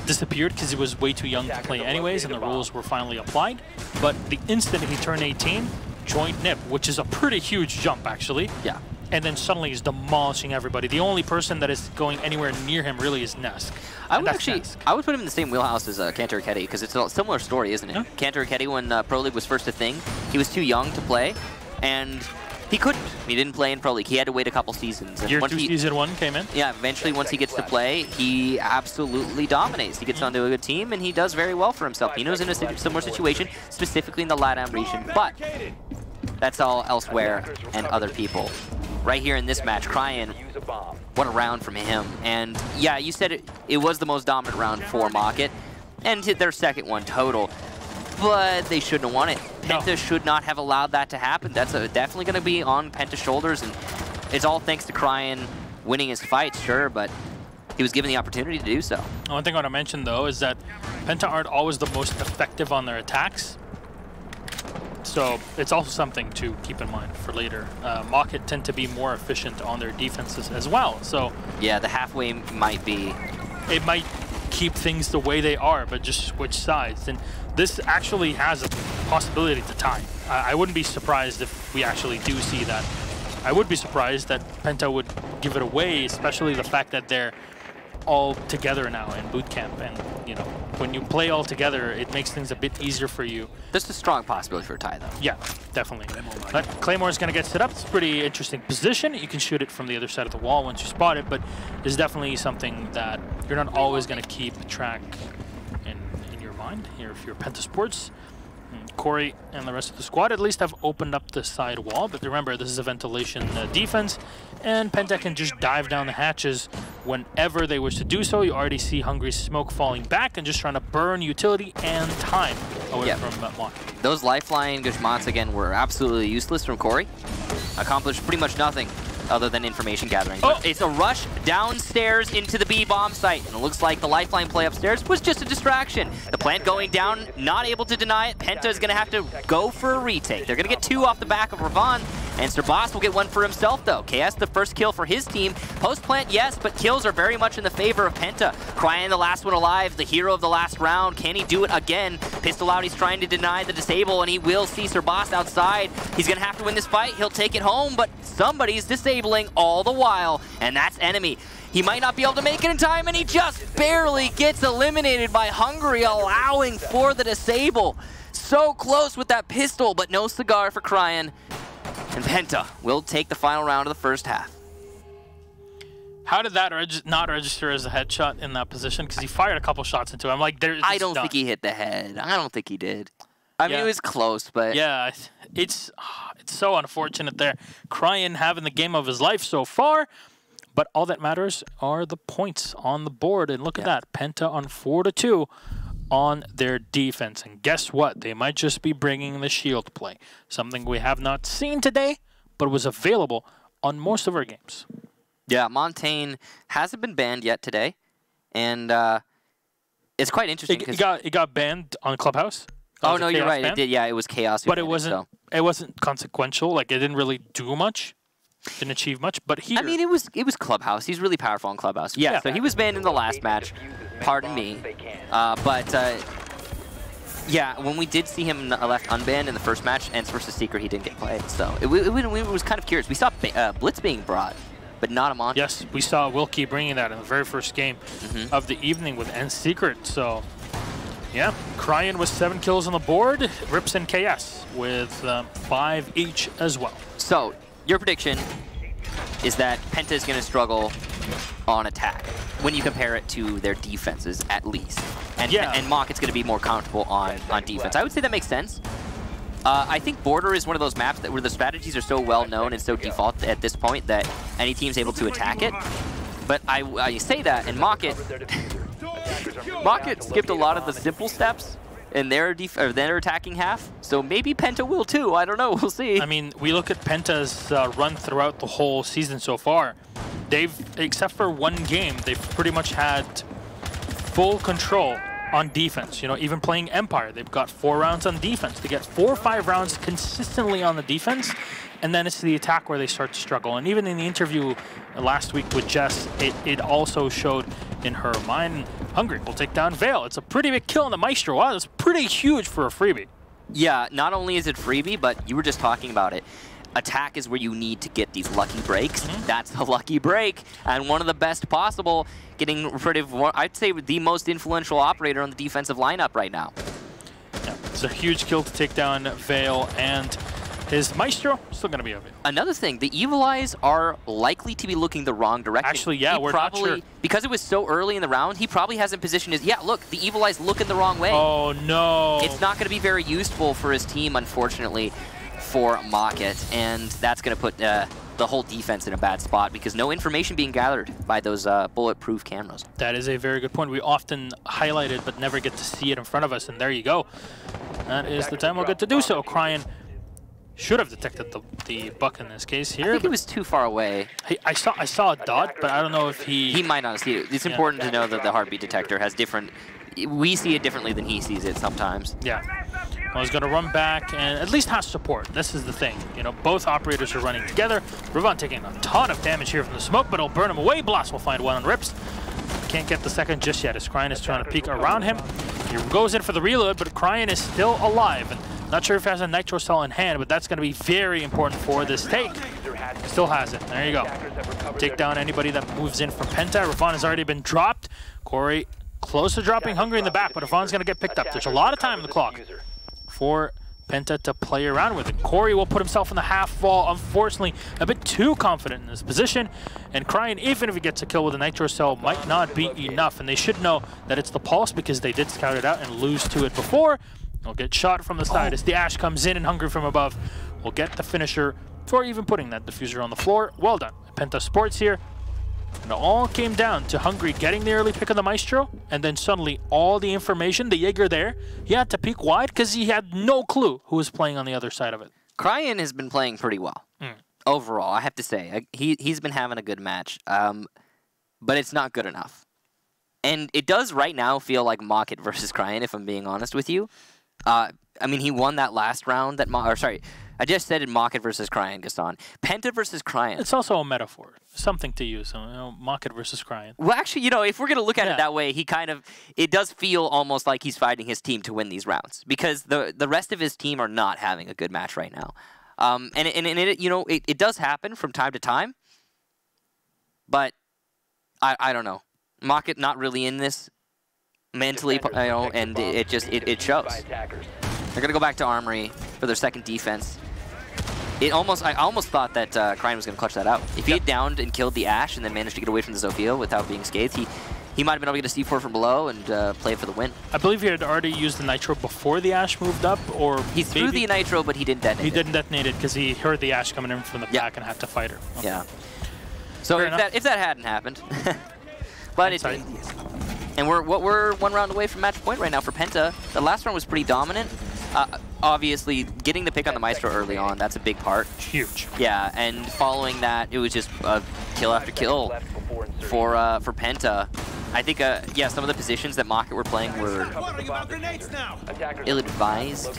Speaker 2: disappeared because he was way too young to play anyways, and the rules were finally applied. But the instant he turned 18, joint nip, which is a pretty huge jump, actually.
Speaker 1: Yeah.
Speaker 2: And then suddenly he's demolishing everybody. The only person that is going anywhere near him really is Nesk.
Speaker 1: I would put him in the same wheelhouse as Cantor Ketty, because it's a similar story, isn't it? Yeah. Cantor Ketty, when Pro League was first a thing, he was too young to play, and he couldn't. He didn't play in Pro League. He had to wait a couple seasons. And
Speaker 2: Year 2, Season 1 came in?
Speaker 1: Yeah, eventually once he gets to play, he absolutely dominates. He gets onto a good team, and he does very well for himself. He knows in a similar situation, specifically in the LATAM region, but that's all elsewhere and other people. Right here in this match, Cryan, what a round from him. And yeah, you said it was the most dominant round for MockIt, and their second one total. But they shouldn't have won it.
Speaker 2: No.
Speaker 1: Penta should not have allowed that to happen. That's definitely going to be on Penta's shoulders, and it's all thanks to Cryan winning his fight, sure, but he was given the opportunity to do so.
Speaker 2: One thing I want to mention, though, is that Penta aren't always the most effective on their attacks. So it's also something to keep in mind for later. MockIt tend to be more efficient on their defenses as well. So
Speaker 1: yeah, the halfway might be...
Speaker 2: It might keep things the way they are, but just switch sides. And this actually has a possibility to tie. I wouldn't be surprised if we actually do see that. I would be surprised that Penta would give it away, especially the fact that they're all together now in boot camp, and you know, when you play all together, it makes things a bit easier for you.
Speaker 1: There's a strong possibility for a tie, though.
Speaker 2: Yeah, definitely. But Claymore's going to get set up. It's a pretty interesting position. You can shoot it from the other side of the wall once you spot it, but it's definitely something that you're not always going to keep track in your mind here if you're Penta Sports. Corey and the rest of the squad at least have opened up the side wall, but remember, this is a ventilation defense, and Penta can just dive down the hatches whenever they wish to do so. You already see Hungry's smoke falling back and just trying to burn utility and time away from MockIt.
Speaker 1: Those lifeline Gushmats again were absolutely useless from Corey. Accomplished pretty much nothing other than information gathering. But it's a rush downstairs into the B bomb site, and it looks like the lifeline play upstairs was just a distraction. The plant going down, not able to deny it. Penta is going to have to go for a retake. They're going to get 2 off the back of Ravon, and Serbas will get 1 for himself, though. KS, the first kill for his team. Post-plant, yes, but kills are very much in the favor of Penta. Cryan, the last one alive, the hero of the last round. Can he do it again? Pistol out, he's trying to deny the disable, and he will see Serbas outside. He's going to have to win this fight. He'll take it home, but somebody's disabling all the while, and that's Enemy. He might not be able to make it in time, and he just barely gets eliminated by Hungry, allowing for the disable. So close with that pistol, but no cigar for Cryan. And Penta will take the final round of the first half.
Speaker 2: How did that not register as a headshot in that position? Because he fired a couple shots into it. I'm like,
Speaker 1: I don't think he hit the head. I don't think he did. I mean, it was close, but...
Speaker 2: Yeah, it's so unfortunate there. Cryan having the game of his life so far, but all that matters are the points on the board. And look at that, Penta on 4-2 on their defense. And guess what? They might just be bringing the shield play. Something we have not seen today, but was available on most of our games.
Speaker 1: Yeah, Montaigne hasn't been banned yet today. And it's quite interesting.
Speaker 2: It got banned on Clubhouse.
Speaker 1: Oh no, you're right. It did. Yeah, it was Chaos.
Speaker 2: But it wasn't. It wasn't consequential. Like, it didn't really do much. Didn't achieve much. But here,
Speaker 1: I mean, it was Clubhouse. He's really powerful on Clubhouse. Yeah. So he was banned in the last match. Pardon me. Yeah, when we did see him left unbanned in the first match, and versus Secret, he didn't get played. So it was kind of curious. We saw Blitz being brought, but not a Monty.
Speaker 2: Yes, we saw Wilkie bringing that in the very first game of the evening with N Secret. So. Yeah, Cryan with 7 kills on the board, Rips and KS with 5 each as well.
Speaker 1: So, your prediction is that Penta is going to struggle on attack when you compare it to their defenses, at least. And MockIt's going to be more comfortable on defense. I would say that makes sense. I think Border is one of those maps where the strategies are so well known and so default at this point that any team's able to attack it. But I say that, and MockIt skipped a lot of the simple steps in their attacking half, so maybe Penta will too. I don't know. We'll see.
Speaker 2: I mean, we look at Penta's run throughout the whole season so far. Except for one game, they've pretty much had full control on defense. You know, even playing Empire, they've got 4 rounds on defense. They get 4 or 5 rounds consistently on the defense, and then it's the attack where they start to struggle. And even in the interview last week with Jess, it also showed in her mind. Hungry will take down Vale. It's a pretty big kill on the Maestro. Wow, that's pretty huge for a freebie.
Speaker 1: Yeah, not only is it freebie, but you were just talking about it. Attack is where you need to get these lucky breaks. That's the lucky break, and one of the best possible, getting rid of, I'd say, the most influential operator on the defensive lineup right now.
Speaker 2: Yeah, it's a huge kill to take down Vale, and his Maestro still going to be of it.
Speaker 1: Another thing, the Evil Eyes are likely to be looking the wrong direction.
Speaker 2: Actually, yeah, we're not sure.
Speaker 1: Because it was so early in the round, he probably hasn't positioned his... Yeah, look, the Evil Eyes looking the wrong way.
Speaker 2: Oh, no.
Speaker 1: It's not going to be very useful for his team, unfortunately, for MockIt, and that's going to put the whole defense in a bad spot because no information being gathered by those bulletproof cameras.
Speaker 2: That is a very good point. We often highlight it, but never get to see it in front of us, and there you go. That is the time we'll get to do so. Cryan should have detected the buck in this case here.
Speaker 1: I think he was too far away.
Speaker 2: I saw a dot, but I don't know if he...
Speaker 1: He might not have seen it. It's important to know that the heartbeat detector has different... We see it differently than he sees it sometimes.
Speaker 2: Yeah. Well, he's going to run back and at least has support. This is the thing. You know, both operators are running together. Ravon taking a ton of damage here from the smoke, but it'll burn him away. Blass will find one on Rips. Can't get the second just yet as Cryan is trying to peek around him. He goes in for the reload, but Cryan is still alive. And not sure if he has a nitro cell in hand, but that's going to be very important for this take. Still has it. There you go. Take down anybody that moves in from Penta. Ravon has already been dropped. Corey close to dropping Hungry in the back, but Ravon's going to get picked up. There's a lot of time on the clock for Penta to play around with it. Corey will put himself in the half wall, unfortunately a bit too confident in this position, and Cryan, even if he gets a kill with a nitro cell, might not be enough, and they should know that it's the pulse because they did scout it out and lose to it before. They'll get shot from the side as the Ash comes in, and Hungry from above will get the finisher for even putting that diffuser on the floor. Well done. Penta Sports here. And it all came down to Hungry getting the early pick of the Maestro, and then suddenly all the information, the Jaeger there, he had to peek wide because he had no clue who was playing on the other side of it.
Speaker 1: Cryan has been playing pretty well. Overall, I have to say. He's been having a good match, but it's not good enough. And it does right now feel like MockIt versus Cryan, if I'm being honest with you. I mean, he won that last round that I just said in MockIt versus Cryan, Gaston. Penta versus Cryan.
Speaker 2: It's also a metaphor, something to use. You know, MockIt versus Cryan.
Speaker 1: Well, actually, you know, if we're going to look at it that way, it does feel almost like he's fighting his team to win these rounds because the rest of his team are not having a good match right now. And it, you know, it does happen from time to time, but I don't know. MockIt not really in this mentally, you know, and it shows. They're going to go back to Armory for their second defense. I almost thought that Cryan was going to clutch that out. If he had downed and killed the Ash and then managed to get away from the Zofia without being scathed, he might have been able to get a C4 from below and play for the win.
Speaker 2: I believe he had already used the Nitro before the Ash moved up, or
Speaker 1: he threw the Nitro, but he didn't detonate it.
Speaker 2: He didn't detonate it because he heard the Ash coming in from the back and had to fight her. Okay.
Speaker 1: Yeah. So if that hadn't happened, but it did. And we're one round away from match point right now for Penta. The last round was pretty dominant. Obviously, getting the pick on the Maestro early on, that's a big part.
Speaker 2: Huge.
Speaker 1: Yeah, and following that, it was just kill after kill for Penta. I think, yeah, some of the positions that MockIt were playing were ill-advised,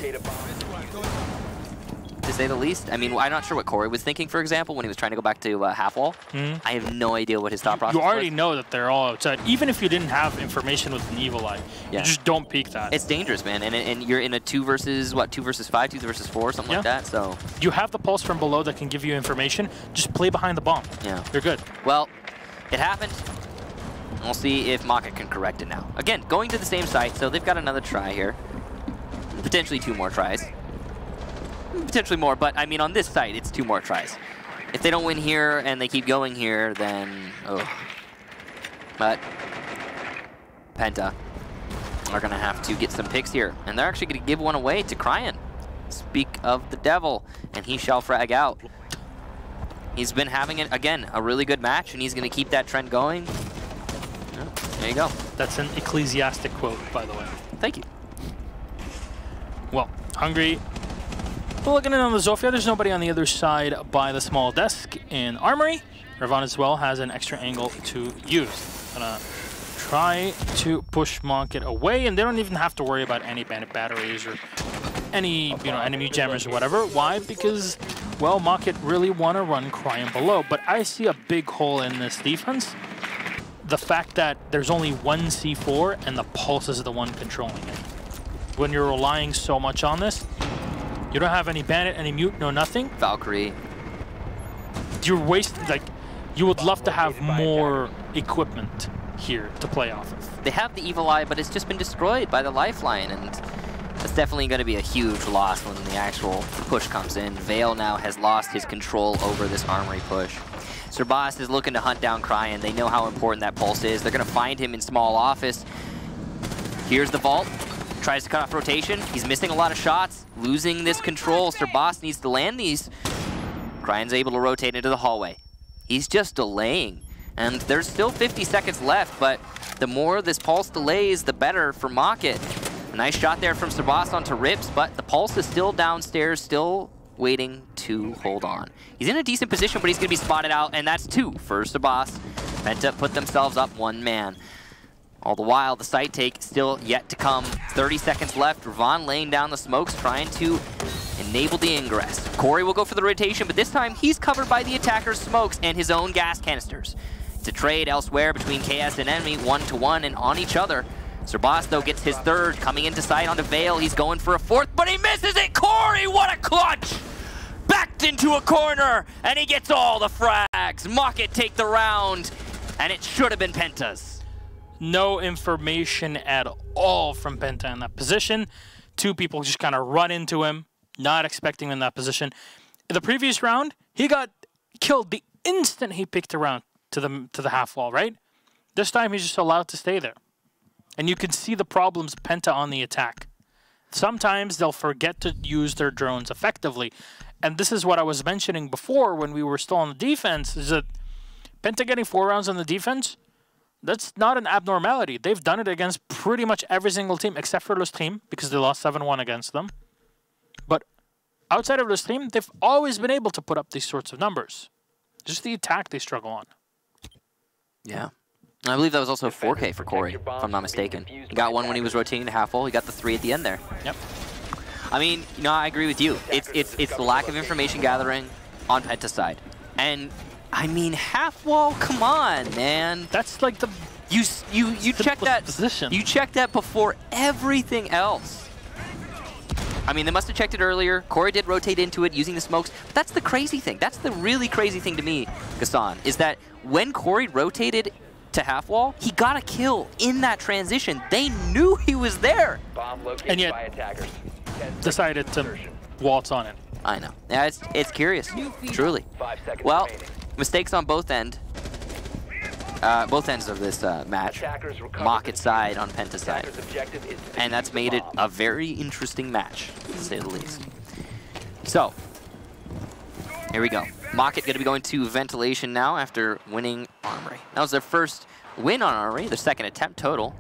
Speaker 1: to say the least. I mean, I'm not sure what Corey was thinking, for example, when he was trying to go back to half wall. I have no idea what his thought process was.
Speaker 2: You already know that they're all outside. Even if you didn't have information with an Evil Eye, you just don't peek that.
Speaker 1: It's dangerous, man. And you're in a 2 versus 5, 2 versus 4, something like that. So
Speaker 2: you have the pulse from below that can give you information. Just play behind the bomb.
Speaker 1: Yeah.
Speaker 2: You're good.
Speaker 1: Well, it happened. We'll see if MockIt can correct it now. Again, going to the same site, so they've got another try here. Potentially 2 more tries. Potentially more, but I mean, on this site, it's 2 more tries. If they don't win here and they keep going here, then But Penta are gonna have to get some picks here, and they're actually gonna give one away to Cryan. Speak of the devil, and he shall frag out. He's been having again a really good match, and he's gonna keep that trend going. Oh, there you go.
Speaker 2: That's an ecclesiastic quote, by the way.
Speaker 1: Thank you.
Speaker 2: Well, Hungry. Looking in on the Zofia, there's nobody on the other side by the small desk in Armory. Ravon as well has an extra angle to use. Gonna try to push MockIt away, and they don't even have to worry about any bandit batteries or any enemy jammers or whatever. Why? Because, well, MockIt really want to run Cryan below, but I see a big hole in this defense. The fact that there's only one C4 and the Pulse is the one controlling it. When you're relying so much on this, You don't have any Bandit, any Mute, no nothing.
Speaker 1: Valkyrie.
Speaker 2: You're wasting, like, you would love to have more equipment here to play off of.
Speaker 1: They have the Evil Eye, but it's just been destroyed by the Lifeline, and that's definitely going to be a huge loss when the actual push comes in. Vale now has lost his control over this armory push. Serbas is looking to hunt down Cryan. They know how important that pulse is. They're going to find him in small office. Here's the vault. Tries to cut off rotation. He's missing a lot of shots, losing this control. Serbas needs to land these. Cryan's able to rotate into the hallway. He's just delaying. And there's still 50 seconds left, but the more this pulse delays, the better for MockIt. A nice shot there from Serbas onto Rips, but the pulse is still downstairs, still waiting to hold on. He's in a decent position, but he's going to be spotted out, and that's 2 for Serbas. Penta put themselves up 1 man. All the while, the site take still yet to come. 30 seconds left. Ravon laying down the smokes, trying to enable the ingress. Corey will go for the rotation, but this time he's covered by the attacker's smokes and his own gas canisters. It's a trade elsewhere between KS and enemy, 1-to-1 and on each other. Serbas, though, gets his 3rd, coming into sight onto Vale. He's going for a 4th, but he misses it! Corey, what a clutch! Backed into a corner, and he gets all the frags. MockIt take the round, and it should have been Penta's.
Speaker 2: No information at all from Penta in that position. 2 people just kind of run into him, not expecting him in that position. In the previous round, he got killed the instant he picked around to the half wall, right? This time he's just allowed to stay there. And you can see the problems Penta on the attack. Sometimes they'll forget to use their drones effectively. And this is what I was mentioning before when we were still on the defense, is that Penta getting 4 rounds on the defense, that's not an abnormality. They've done it against pretty much every single team except for Lustream, because they lost 7-1 against them. But outside of Lustream, they've always been able to put up these sorts of numbers. Just the attack they struggle on.
Speaker 1: Yeah. And I believe that was also 4K for Corey, if I'm not mistaken. He got 1 when he was rotating to half wall. He got the 3 at the end there.
Speaker 2: Yep.
Speaker 1: I mean, you know, I agree with you. It's the lack of information gathering on Penta's side. And I mean, half wall, come on, man.
Speaker 2: That's like the
Speaker 1: you check that
Speaker 2: position.
Speaker 1: You check that before everything else. I mean, they must have checked it earlier. Corey did rotate into it using the smokes. But that's the crazy thing. That's the really crazy thing to me, Gassan, is that when Corey rotated to half wall, he got a kill in that transition. They knew he was there.
Speaker 3: Bomb located
Speaker 2: And yet
Speaker 3: by attackers.
Speaker 2: decided to waltz on it.
Speaker 1: I know. Yeah, it's curious, truly.
Speaker 3: 5 seconds
Speaker 1: Well,
Speaker 3: remaining.
Speaker 1: mistakes on both ends of this match.
Speaker 3: Attackers recover
Speaker 1: MockIt
Speaker 3: the
Speaker 1: side on Penta's side.
Speaker 3: Attackers' objective is to
Speaker 1: And that's
Speaker 3: defuse
Speaker 1: made
Speaker 3: the
Speaker 1: it
Speaker 3: bomb.
Speaker 1: a very interesting match, to say the least. So, here we go. MockIt going to be going to ventilation now after winning Armory. That was their first win on Armory, their 2nd attempt total.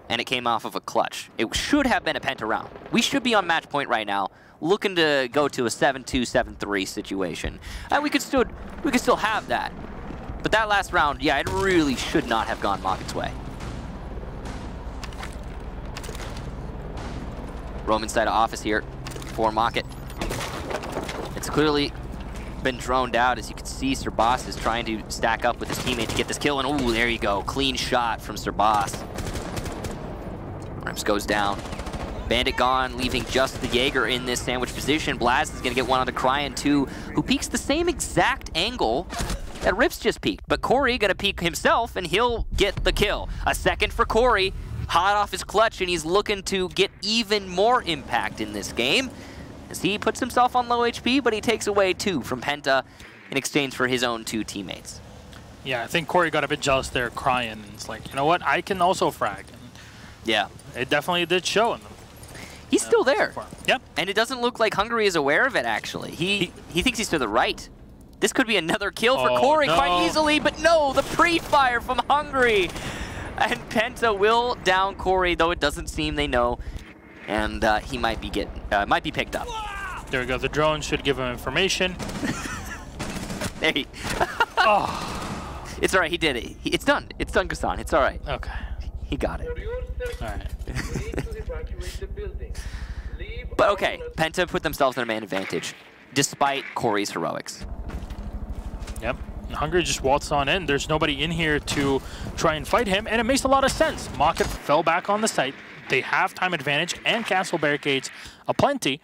Speaker 1: And it came off of a clutch. It should have been a Penta round. We should be on match point right now, looking to go to a 7-2, 7-3 situation. And we could still have that. But that last round, yeah, it really should not have gone MockIt's way. Roman side of office here for MockIt. It's clearly been droned out. As you can see, Serbas is trying to stack up with his teammate to get this kill. And ooh, there you go. Clean shot from Serbas. Rips goes down. Bandit gone, leaving just the Jaeger in this sandwich position. Blass is going to get 1 onto Cryan too, who peeks the same exact angle that Rips just peeked. But Corey going to peek himself, and he'll get the kill. A 2nd for Corey, hot off his clutch, and he's looking to get even more impact in this game. As he puts himself on low HP, but he takes away 2 from Penta in exchange for his own 2 teammates.
Speaker 2: Yeah, I think Corey got a bit jealous there, crying. It's like, you know what? I can also frag. And
Speaker 1: yeah.
Speaker 2: it definitely did show in them.
Speaker 1: He's still there.
Speaker 2: Yep.
Speaker 1: And it doesn't look like Hungary is aware of it, actually. He thinks he's to the right. This could be another kill for Corey quite easily, but no, the pre-fire from Hungary. And Penta will down Corey, though it doesn't seem they know. And he might be picked up.
Speaker 2: There we go. The drone should give him information.
Speaker 1: There he...
Speaker 2: Oh.
Speaker 1: It's all right. He did it. It's done. It's done, Gassan. It's all right.
Speaker 2: Okay.
Speaker 1: He got it.
Speaker 2: All right.
Speaker 1: But okay, Penta put themselves in a man advantage, despite Corey's heroics.
Speaker 2: Yep. Hungary just waltzed on in. There's nobody in here to try and fight him, and it makes a lot of sense. MockIt fell back on the site. They have time advantage and castle barricades aplenty.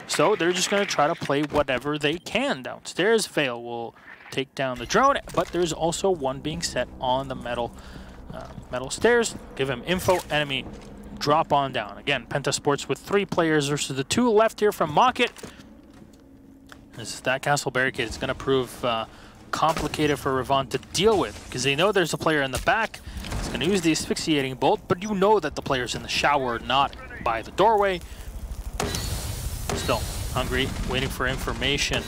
Speaker 2: So they're just going to try to play whatever they can downstairs. Fail will take down the drone, but there's also one being set on the metal stairs. Give him info, enemy, drop on down. Again, Penta Sports with 3 players versus the 2 left here from MockIt. That castle barricade is going to prove complicated for Ravon to deal with because they know there's a player in the back. He's going to use the asphyxiating bolt, but you know that the player's in the shower, not by the doorway. Still hungry, waiting for information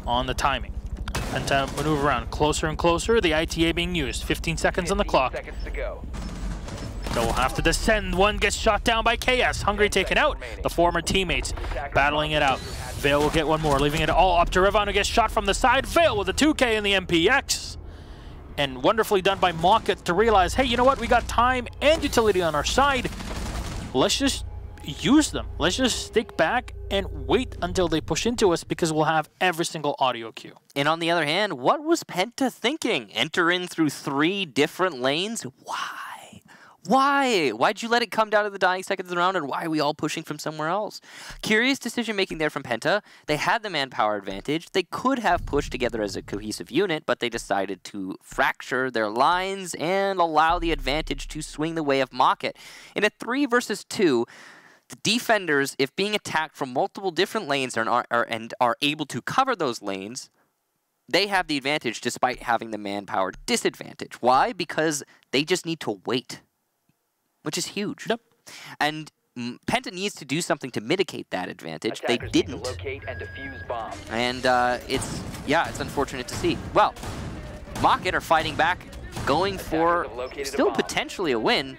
Speaker 2: on the timing. Penta maneuver around closer and closer. The ITA being used. 15 seconds on the clock.
Speaker 3: Seconds to go.
Speaker 2: They'll have to descend. One gets shot down by KS. Hungry taken out. The former teammates battling it out. Vale will get one more, leaving it all up to Ravon, who gets shot from the side. Vale with a 2K in the MPX. And wonderfully done by MockIt to realize, hey, you know what? We got time and utility on our side. Let's just use them. Let's just stick back and wait until they push into us because we'll have every single audio cue.
Speaker 1: And on the other hand, what was Penta thinking? Enter in through 3 different lanes? Why? Why? Why'd you let it come down to the dying seconds of the round, and why are we all pushing from somewhere else? Curious decision-making there from Penta. They had the manpower advantage. They could have pushed together as a cohesive unit, but they decided to fracture their lines and allow the advantage to swing the way of MockIt. In a 3 versus 2, the defenders, if being attacked from multiple different lanes and are able to cover those lanes, they have the advantage despite having the manpower disadvantage. Why? Because they just need to wait, which is huge.
Speaker 2: Yep.
Speaker 1: And Penta needs to do something to mitigate that advantage.
Speaker 3: Attackers
Speaker 1: They
Speaker 3: need
Speaker 1: didn't.
Speaker 3: to locate and defuse bombs.
Speaker 1: And it's unfortunate to see. Well, MockIt are fighting back, going for still potentially a win,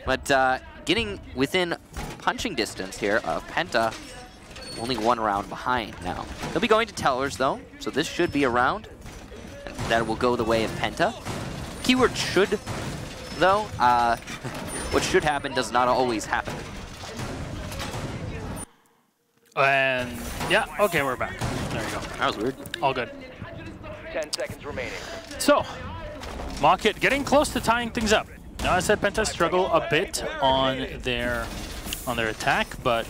Speaker 1: but getting within punching distance here of Penta. Only 1 round behind now. They'll be going to tellers though, so this should be a round that will go the way of Penta. Keyword should, though. What should happen does not always happen.
Speaker 2: And yeah, okay, we're back. There you go.
Speaker 1: That was weird.
Speaker 2: All good.
Speaker 3: 10 seconds remaining.
Speaker 2: So, MockIt getting close to tying things up. Now, I said Penta struggle a bit on their attack, but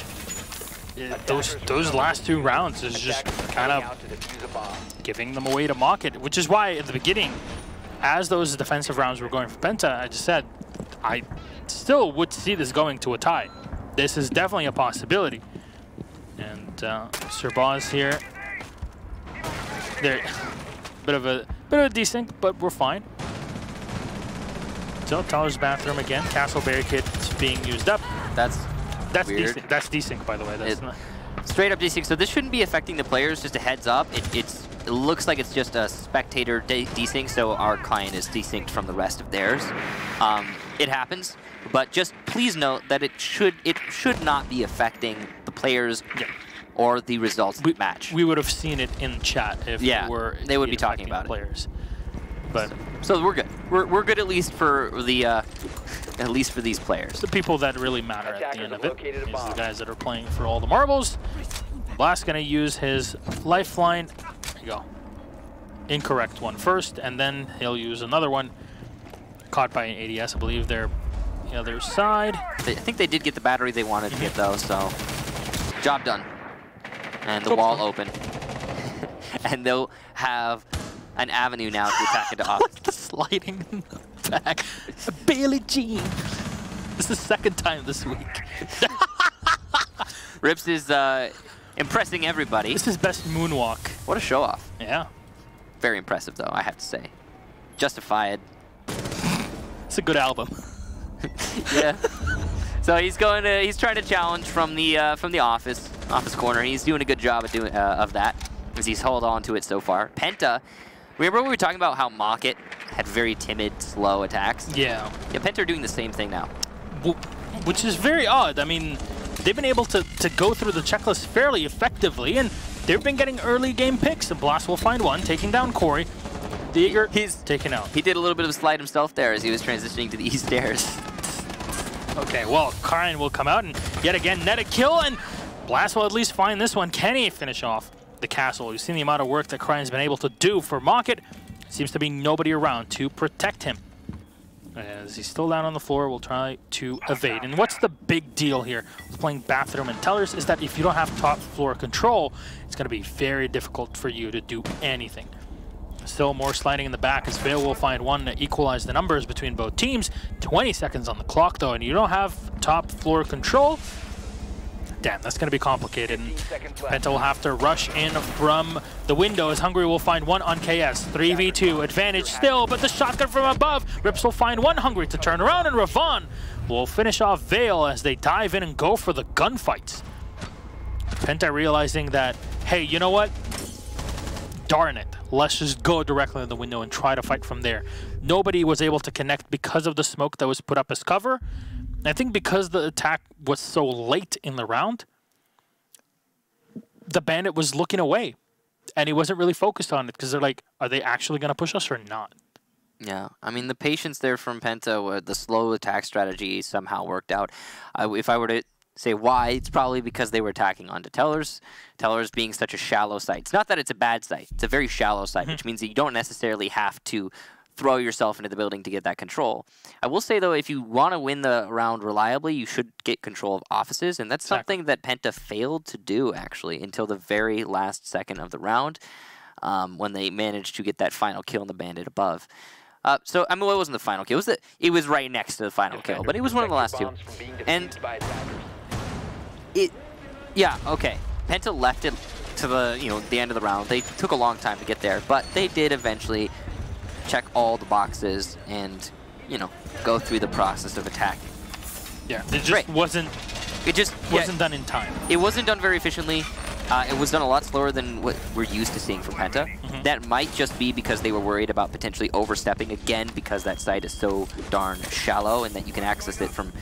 Speaker 2: those last 2 rounds is just kind of giving them away to MockIt, which is why at the beginning, as those defensive rounds were going for Penta, I just said I still would see this going to a tie. This is definitely a possibility. And Serboz here, they're bit of a desync, but we're fine. So Tyler's bathroom again. Castle barricade is being used up.
Speaker 1: That's weird.
Speaker 2: Desync. That's desync, by the way. That's not
Speaker 1: straight up desync. So this shouldn't be affecting the players. Just a heads up. It looks like it's just a spectator desync, so our client is desynced from the rest of theirs. It happens, but just please note that it should not be affecting the players or the results of the match.
Speaker 2: We would have seen it in chat if
Speaker 1: they would be talking about
Speaker 2: players. But
Speaker 1: so we're good. We're good at least for the these players.
Speaker 2: The people that really matter at the end of it is the guys that are playing for all the marbles. Blass gonna use his lifeline. There you go. Incorrect one first, and then he'll use another one. Caught by an ADS, I believe they're the other side.
Speaker 1: I think they did get the battery they wanted to get though, so job done. And the wall open. And they'll have an avenue now to attack into office.
Speaker 2: The sliding in the back. Bailey Jean. This is the 2nd time this week.
Speaker 1: Rips is impressing everybody.
Speaker 2: This is best moonwalk.
Speaker 1: What a show off.
Speaker 2: Yeah.
Speaker 1: Very impressive though, I have to say. Justified.
Speaker 2: It's a good album.
Speaker 1: Yeah. So he's trying to challenge from the office corner. He's doing a good job of doing of that, as he's held on to it so far. Penta, remember we were talking about how MockIt had very timid, slow attacks?
Speaker 2: Yeah.
Speaker 1: Yeah, Penta are doing the same thing now.
Speaker 2: Which is very odd. I mean, they've been able to go through the checklist fairly effectively, and they've been getting early game picks. And Blass will find one, taking down Corey. Deeger, he's taken out.
Speaker 1: He did a little bit of a slide himself there as he was transitioning to the east stairs.
Speaker 2: Okay, well, Karin will come out and yet again net a kill, and Blass will at least find this one. Can he finish off the castle? You've seen the amount of work that Karin's been able to do for MockIt. Seems to be nobody around to protect him. As he's still down on the floor, we'll try to evade. And what's the big deal here with playing Bathroom and Tellers is that if you don't have top floor control, it's going to be very difficult for you to do anything. Still more sliding in the back as Veil will find one to equalize the numbers between both teams. 20 seconds on the clock though, and you don't have top floor control. Damn, that's going to be complicated. And Penta will have to rush in from the window as Hungry will find one on KS. 3v2, advantage still, but the shotgun from above. Rips will find one Hungry to turn around, and Ravon will finish off Veil as they dive in and go for the gunfights. Penta realizing that, hey, you know what? Darn it. Let's just go directly in the window and try to fight from there. Nobody was able to connect because of the smoke that was put up as cover. I think because the attack was so late in the round, the Bandit was looking away, and he wasn't really focused on it because they're like, are they actually going to push us or not?
Speaker 1: Yeah, I mean, the patience there from Penta, the slow attack strategy somehow worked out. If I were to say why, it's probably because they were attacking onto Tellers. Tellers being such a shallow site. It's not that it's a bad site. It's a very shallow site, which means that you don't necessarily have to throw yourself into the building to get that control. I will say, though, if you want to win the round reliably, you should get control of offices, and that's something that Penta failed to do, actually, until the very last second of the round, when they managed to get that final kill on the Bandit above. So, I mean, well, it wasn't the final kill. It was right next to the final kill, but it was one of the last two. And yeah, okay. Penta left it to the, the end of the round. They took a long time to get there, but they did eventually check all the boxes and, go through the process of attacking.
Speaker 2: Yeah, it just wasn't. It just wasn't done in time. It
Speaker 1: wasn't done very efficiently. It was done a lot slower than what we're used to seeing from Penta. That might just be because they were worried about potentially overstepping again because that site is so darn shallow and that you can access it from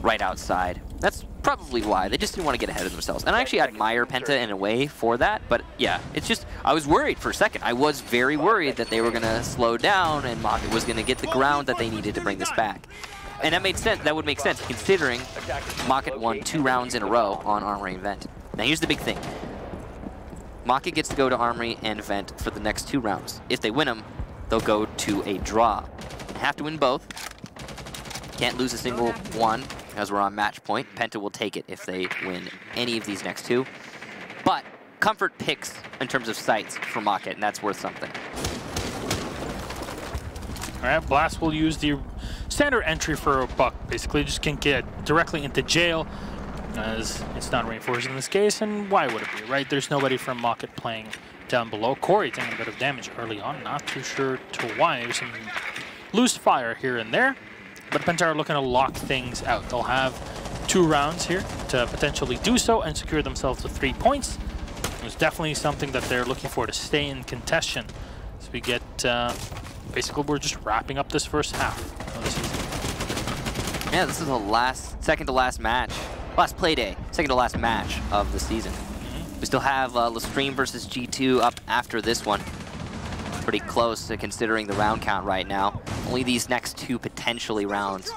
Speaker 1: right outside. That's probably why. They just didn't want to get ahead of themselves. And I actually admire Penta in a way for that, but yeah, it's just, I was worried for a second. I was very worried that they were going to slow down and MockIt was going to get the ground that they needed to bring this back. And that made sense. That would make sense considering MockIt won 2 rounds in a row on Armory and Vent. Now here's the big thing. MockIt gets to go to Armory and Vent for the next 2 rounds. If they win them, they'll go to a draw. They have to win both. Can't lose a single one because we're on match point. Penta will take it if they win any of these next 2. But comfort picks in terms of sites for MockIt, and that's worth something.
Speaker 2: All right, Blass will use the standard entry for a buck. Basically, just can get directly into jail, as it's not reinforced in this case, and why would it be, right? There's nobody from MockIt playing down below. Corey taking a bit of damage early on, not too sure to why. There's some loose fire here and there, but Penta are looking to lock things out. They'll have 2 rounds here to potentially do so and secure themselves with 3 points. It's definitely something that they're looking for to stay in contention. So we get, basically we're just wrapping up this first half of the season.
Speaker 1: Yeah, this is the second to last match. Last play day, second to last match of the season. We still have Lestream versus G2 up after this one. Pretty close considering the round count right now. Only these next 2 potentially rounds.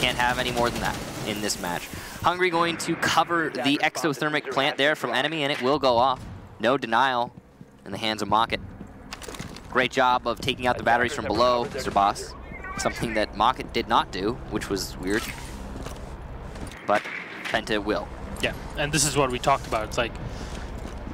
Speaker 1: Can't have any more than that in this match. Hungry going to cover the exothermic plant there from enemy, and it will go off. No denial in the hands of MockIt. Great job of taking out the batteries from below, Mr. Boss. Something that MockIt did not do, which was weird. But Penta will.
Speaker 2: Yeah, and this is what we talked about. It's like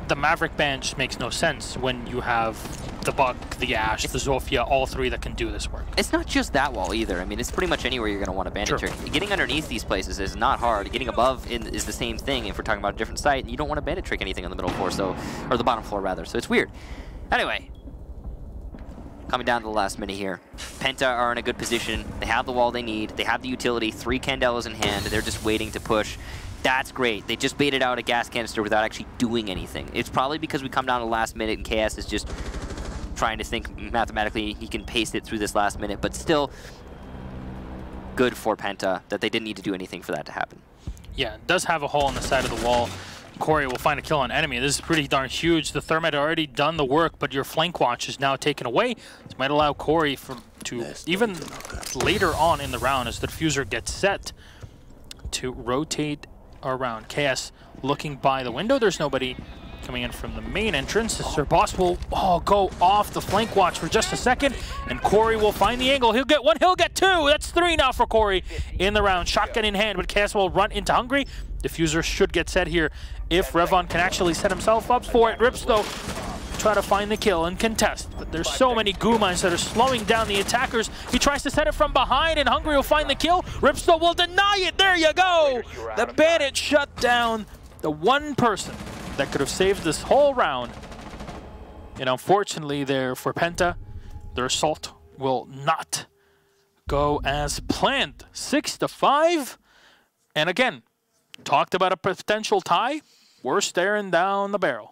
Speaker 2: the Maverick ban just makes no sense when you have the Buck, the Ash, the Zofia, all 3 that can do this work.
Speaker 1: It's not just that wall either. I mean, it's pretty much anywhere you're going to want a bandit trick. Getting underneath these places is not hard. Getting above is the same thing if we're talking about a different site, and you don't want to bandit trick anything on the middle floor, or the bottom floor rather. So it's weird. Anyway, coming down to the last minute here. Penta are in a good position. They have the wall they need. They have the utility. 3 Candelas in hand. They're just waiting to push. That's great. They just baited out a gas canister without actually doing anything. It's probably because we come down to the last minute and KS is just trying to think mathematically he can pace it through this last minute, but still good for Penta that they didn't need to do anything for that to happen.
Speaker 2: Yeah, it does have a hole on the side of the wall. Corey will find a kill on enemy. This is pretty darn huge. The Thermite already done the work, but your flank watch is now taken away. This might allow Corey to even later on in the round as the diffuser gets set to rotate around. KS looking by the window. There's nobody coming in from the main entrance. Sir Boss will go off the flank watch for just a second, and Corey will find the angle. He'll get one, he'll get two. That's 3 now for Corey in the round. Shotgun in hand, but Chaos will run into Hungry. Diffuser should get set here if Revon can actually set himself up for it. Rips, though, try to find the kill and contest, but there's so many goo mines that are slowing down the attackers. He tries to set it from behind, and Hungry will find the kill. Ripsto will deny it. There you go. The Bandit shut down the one person that could have saved this whole round. And unfortunately there for Penta, their assault will not go as planned. 6-5. And again, talked about a potential tie. We're staring down the barrel.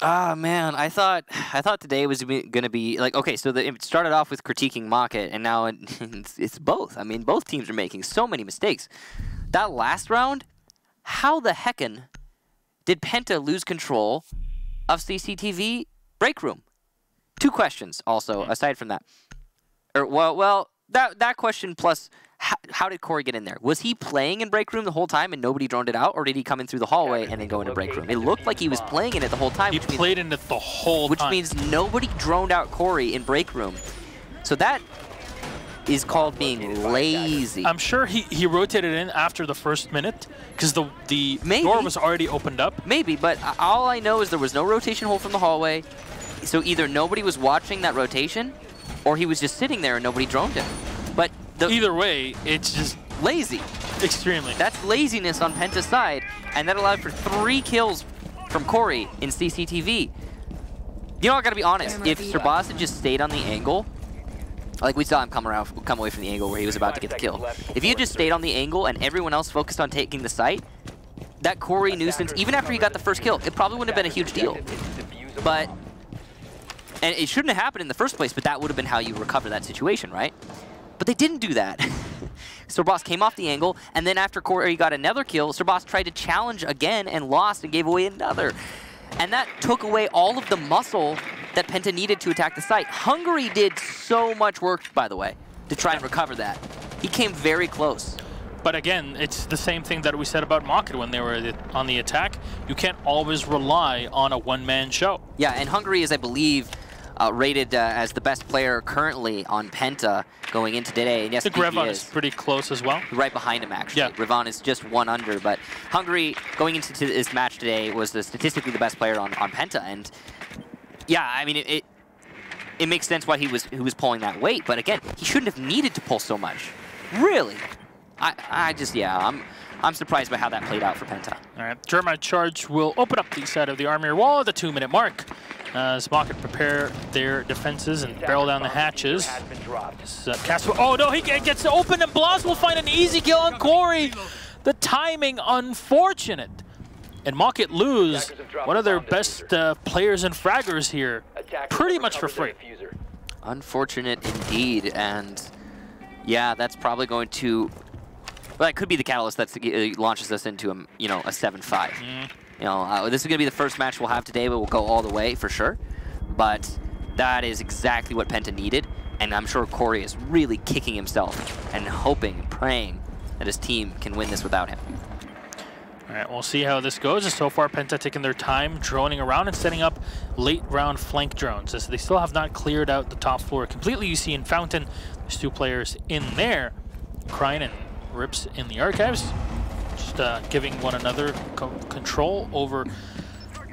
Speaker 1: Ah, man, I thought today was going to be like, okay, so it started off with critiquing MockIt, and now it's both. I mean, both teams are making so many mistakes. That last round, how the heckin' did Penta lose control of CCTV break room? 2 questions also, aside from that. Well, that question plus how did Corey get in there? Was he playing in break room the whole time and nobody droned it out, or did he come in through the hallway and then go into break room? It looked like he was playing in it the whole time.
Speaker 2: He played in it the whole time.
Speaker 1: Which means nobody droned out Corey in break room. So that is called being lazy.
Speaker 2: I'm sure he rotated in after the first minute because the door was already opened up.
Speaker 1: Maybe, but all I know is there was no rotation hole from the hallway. So either nobody was watching that rotation, or he was just sitting there and nobody droned him. But
Speaker 2: either way, it's just
Speaker 1: lazy.
Speaker 2: Extremely.
Speaker 1: That's laziness on Penta's side, and that allowed for 3 kills from Corey in CCTV. You know, I gotta be honest. If Sir Boss had just stayed on the angle, like we saw him come away from the angle where he was about to get the kill. If he had just stayed on the angle and everyone else focused on taking the site, that Corey nuisance, even after he got the first kill, it probably wouldn't have been a huge deal. But, and it shouldn't have happened in the first place, but that would have been how you recover that situation, right? But they didn't do that. Sir Boss came off the angle, and then after Corey got another kill, Sir Boss tried to challenge again and lost and gave away another. And that took away all of the muscle that Penta needed to attack the site. Hungary did so much work, by the way, to try and recover that. He came very close.
Speaker 2: But again, it's the same thing that we said about MockIt when they were on the attack. You can't always rely on a one-man show.
Speaker 1: Yeah, and Hungary is, I believe, rated as the best player currently on Penta going into today. And yes,
Speaker 2: I think Revon is pretty close as well.
Speaker 1: Right behind him, actually.
Speaker 2: Yeah.
Speaker 1: Revon is just 1 under, but Hungary, going into this match today, was statistically the best player on Penta. And yeah, I mean, it makes sense why he was pulling that weight, but again, he shouldn't have needed to pull so much. Really. I'm surprised by how that played out for Penta.
Speaker 2: All right, German charge will open up the side of the armory wall at the 2-minute mark. As MockIt prepare their defenses and barrel down the hatches. Oh no, he gets to open, and Blass will find an easy kill on Corey. The timing, unfortunate. And MockIt lose one of their best players and fraggers here, pretty much for free.
Speaker 1: Unfortunate indeed, and yeah, that's probably going to, well, that could be the catalyst that launches us into a 7-5. You know, this is going to be the first match we'll have today, but we'll go all the way for sure. But that is exactly what Penta needed, and I'm sure Corey is really kicking himself and hoping and praying that his team can win this without him.
Speaker 2: All right, we'll see how this goes. So far, Penta taking their time droning around and setting up late round flank drones, as they still have not cleared out the top floor completely. You see in Fountain, there's 2 players in there, Crying and Rips in the archives. Just giving one another control over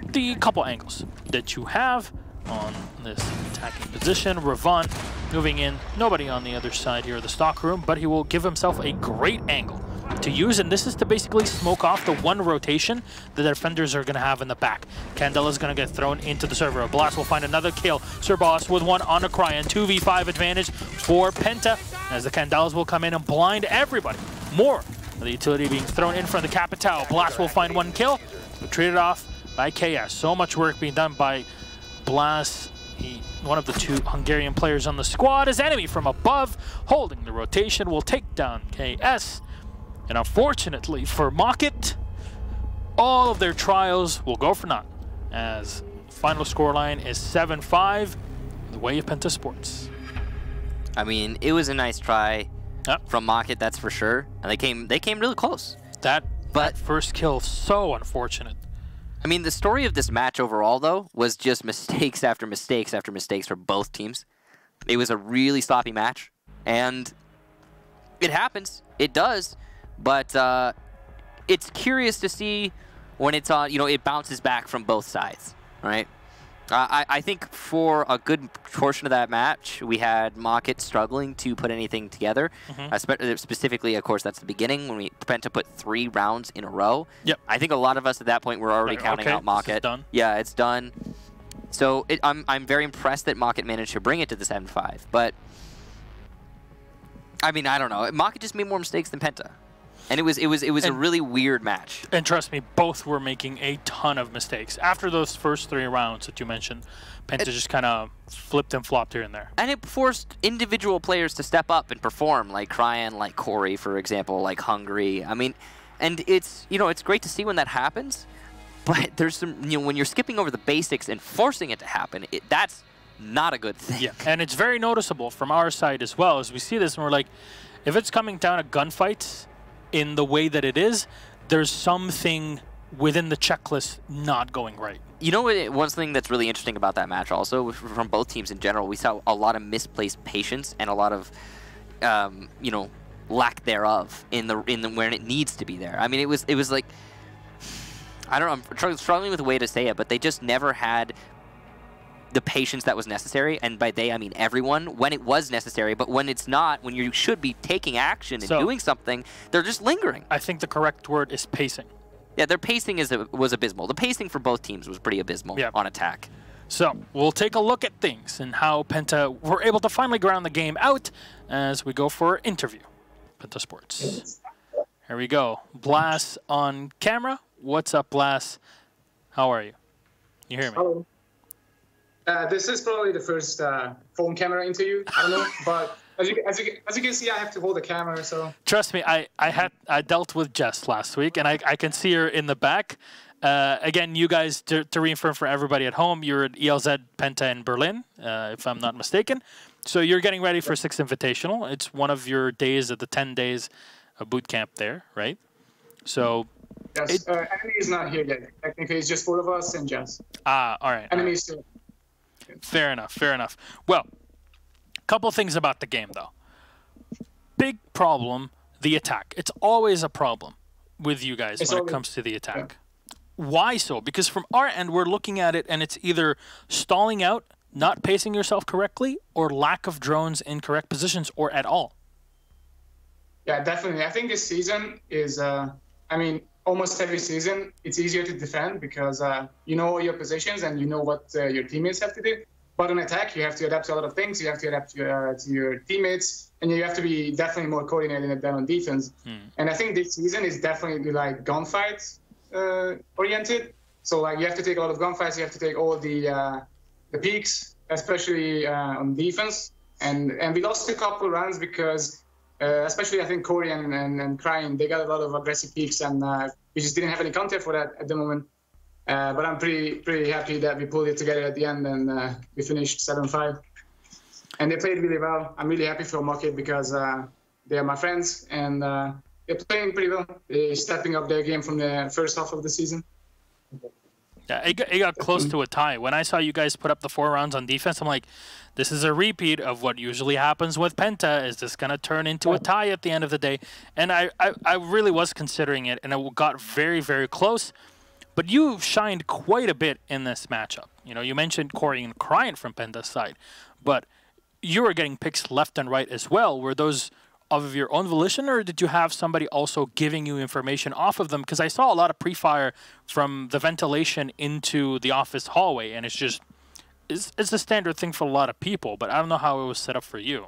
Speaker 2: the couple angles that you have on this attacking position. Revon moving in, nobody on the other side here of the stock room, but he will give himself a great angle to use, and this is to basically smoke off the one rotation the defenders are going to have in the back. Candela's going to get thrown into the server. Blass will find another kill. Sir Boss with one on a Cryan. 2v5 advantage for Penta, as the Candelas will come in and blind everybody. More the utility being thrown in from the Capital. Blass will find 1 kill, but traded off by KS. So much work being done by Blass, one of the 2 Hungarian players on the squad. His enemy from above, holding the rotation, will take down KS. And unfortunately for MockIt, all of their trials will go for naught, as final scoreline is 7-5, the way of Penta Sports.
Speaker 1: I mean, it was a nice try. From MockIt, that's for sure. And they came really close.
Speaker 2: That first kill, so unfortunate.
Speaker 1: I mean, the story of this match overall, though, was just mistakes after mistakes after mistakes for both teams. It was a really sloppy match, and it happens. It does, but it's curious to see when it's on. You know, it bounces back from both sides, right? I think for a good portion of that match, we had MockIt struggling to put anything together. Specifically, of course, that's the beginning when Penta put 3 rounds in a row.
Speaker 2: Yep.
Speaker 1: I think a lot of us at that point were already counting out MockIt.
Speaker 2: Done.
Speaker 1: Yeah, it's done. So I'm very impressed that MockIt managed to bring it to the 7-5. But I mean, I don't know. MockIt just made more mistakes than Penta. And it was a really weird match.
Speaker 2: And trust me, both were making a ton of mistakes. After those first 3 rounds that you mentioned, Penta just kind of flipped and flopped here and there.
Speaker 1: And it forced individual players to step up and perform, like Cryan, like Corey, for example, like Hungry. I mean, and it's, you know, it's great to see when that happens, but there's some, you know, when you're skipping over the basics and forcing it to happen, that's not a good thing.
Speaker 2: Yeah, and it's very noticeable from our side as well, as we see this and we're like, if it's coming down to gunfights, in the way that it is, there's something within the checklist not going right.
Speaker 1: You know what? One thing that's really interesting about that match also, from both teams in general, we saw a lot of misplaced patience and a lot of, you know, lack thereof in the when it needs to be there. I mean, it was like, I don't know, I'm struggling with a way to say it, but they just never had the patience that was necessary, and by they I mean everyone, when it was necessary, but when it's not, when you should be taking action and doing something, they're just lingering.
Speaker 2: I think the correct word is pacing.
Speaker 1: Yeah, their pacing was abysmal. The pacing for both teams was pretty abysmal on attack.
Speaker 2: So we'll take a look at things and how Penta were able to finally ground the game out as we go for our interview. Penta Sports. Here we go. Blass on camera. What's up, Blass? How are you? You hear me?
Speaker 4: Hello. This is probably the first phone camera interview. I don't know, but as you can see, I have to hold the camera. So
Speaker 2: trust me, I dealt with Jess last week, and I can see her in the back. Again, you guys, to reaffirm for everybody at home, you're at ELZ Penta in Berlin, if I'm not mistaken. So you're getting ready for 6th Invitational. It's one of your days of the 10 days of boot camp there, right? So
Speaker 4: yes, Enemy is not here yet. Technically, it's just 4 of us and Jess.
Speaker 2: Ah, all right.
Speaker 4: Enemy is still.
Speaker 2: Fair enough, fair enough. Well, a couple things about the game, though. Big problem, the attack. It's always a problem with you guys when it comes to the attack. Yeah. Why so? Because from our end, we're looking at it, and it's either stalling out, not pacing yourself correctly, or lack of drones in correct positions, or at all.
Speaker 4: Yeah, definitely. I think this season is, I mean, almost every season, it's easier to defend because you know your positions and you know what your teammates have to do. But on attack, you have to adapt to a lot of things. You have to adapt to your teammates, and you have to be definitely more coordinated than on defense. And I think this season is definitely like gunfight oriented. So like you have to take a lot of gunfights. You have to take all the peaks, especially on defense. And we lost a couple rounds because. Especially, I think Corey and Cryan, they got a lot of aggressive peaks, and we just didn't have any counter for that at the moment. But I'm pretty happy that we pulled it together at the end, and we finished 7-5. And they played really well. I'm really happy for MockIt because they are my friends, and they're playing pretty well. They're stepping up their game from the first half of the season.
Speaker 2: Yeah, it got close to a tie. When I saw you guys put up the 4 rounds on defense, I'm like, this is a repeat of what usually happens with Penta. Is this going to turn into a tie at the end of the day? And I really was considering it, and it got very, very close. But you shined quite a bit in this matchup. You know, you mentioned Corey and Cryan from Penta's side, but you were getting picks left and right as well. Were those of your own volition, or did you have somebody also giving you information off of them? Because I saw a lot of pre-fire from the ventilation into the office hallway, and it's just it's a standard thing for a lot of people, but I don't know how it was set up for you.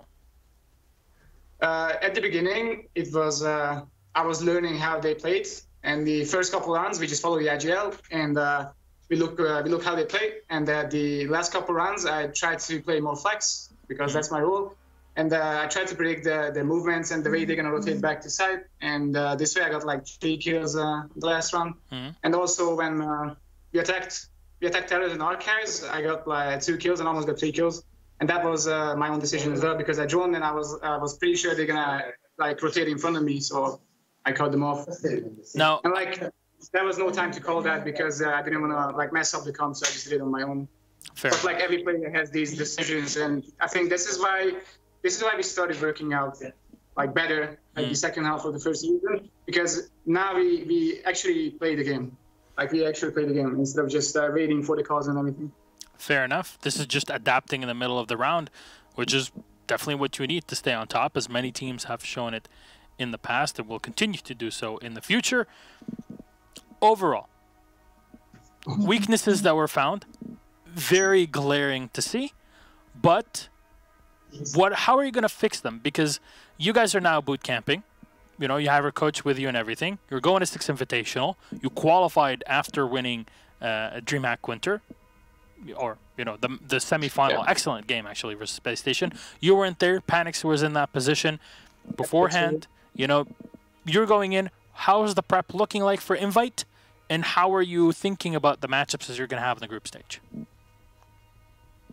Speaker 4: At the beginning, it was I was learning how they played, and the first couple rounds we just followed the IGL, and we look how they play. And the last couple rounds, I tried to play more flex because that's my role. And I tried to predict the movements and the way they're going to rotate back to side. And this way I got like 3 kills the last round. And also when we attacked Terrors and Archives, I got like 2 kills and almost got 3 kills. And that was my own decision as well because I joined and I was pretty sure they're going to like rotate in front of me. So I cut them off.
Speaker 2: Now,
Speaker 4: and like there was no time to call that because I didn't want to like mess up the comp, so I just did it on my own.
Speaker 2: Fair.
Speaker 4: But like every player has these decisions, and I think this is why we started working out like better like the second half of the first season, because now we actually play the game. Like we actually play the game instead of just waiting for the calls and everything.
Speaker 2: Fair enough. This is just adapting in the middle of the round, which is definitely what you need to stay on top, as many teams have shown it in the past and will continue to do so in the future. Overall, weaknesses that were found, very glaring to see, but how are you going to fix them? Because you guys are now boot camping. You know, you have a coach with you and everything. You're going to 6 Invitational. You qualified after winning DreamHack Winter, or you know, the semi-final. Yeah. Excellent game actually versus Space Station. You weren't there. Panix was in that position beforehand. You know, you're going in. How is the prep looking like for Invite, and how are you thinking about the matchups as you're going to have in the group stage?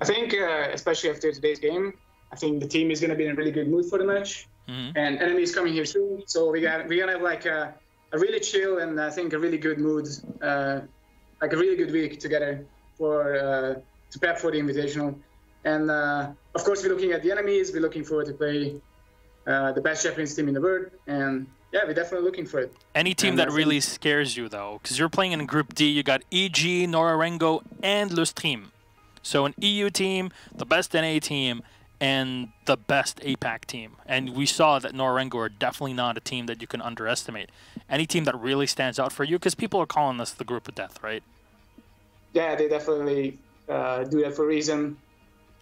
Speaker 4: I think, especially after today's game, I think the team is going to be in a really good mood for the match. And enemy is coming here soon, so we're gonna have like a really chill and I think a really good mood, like a really good week together for to prep for the Invitational. And of course, we're looking at the enemies. We're looking forward to play the best Japanese team in the world, and yeah, we're definitely looking for it.
Speaker 2: Any team that really scares you though, because you're playing in Group D, you got EG, Norarengo, and Le Stream. So an EU team, the best NA team, and the best APAC team. And we saw that Norarengo are definitely not a team that you can underestimate. Any team that really stands out for you, because people are calling this the group of death, right?
Speaker 4: Yeah, they definitely do that for a reason.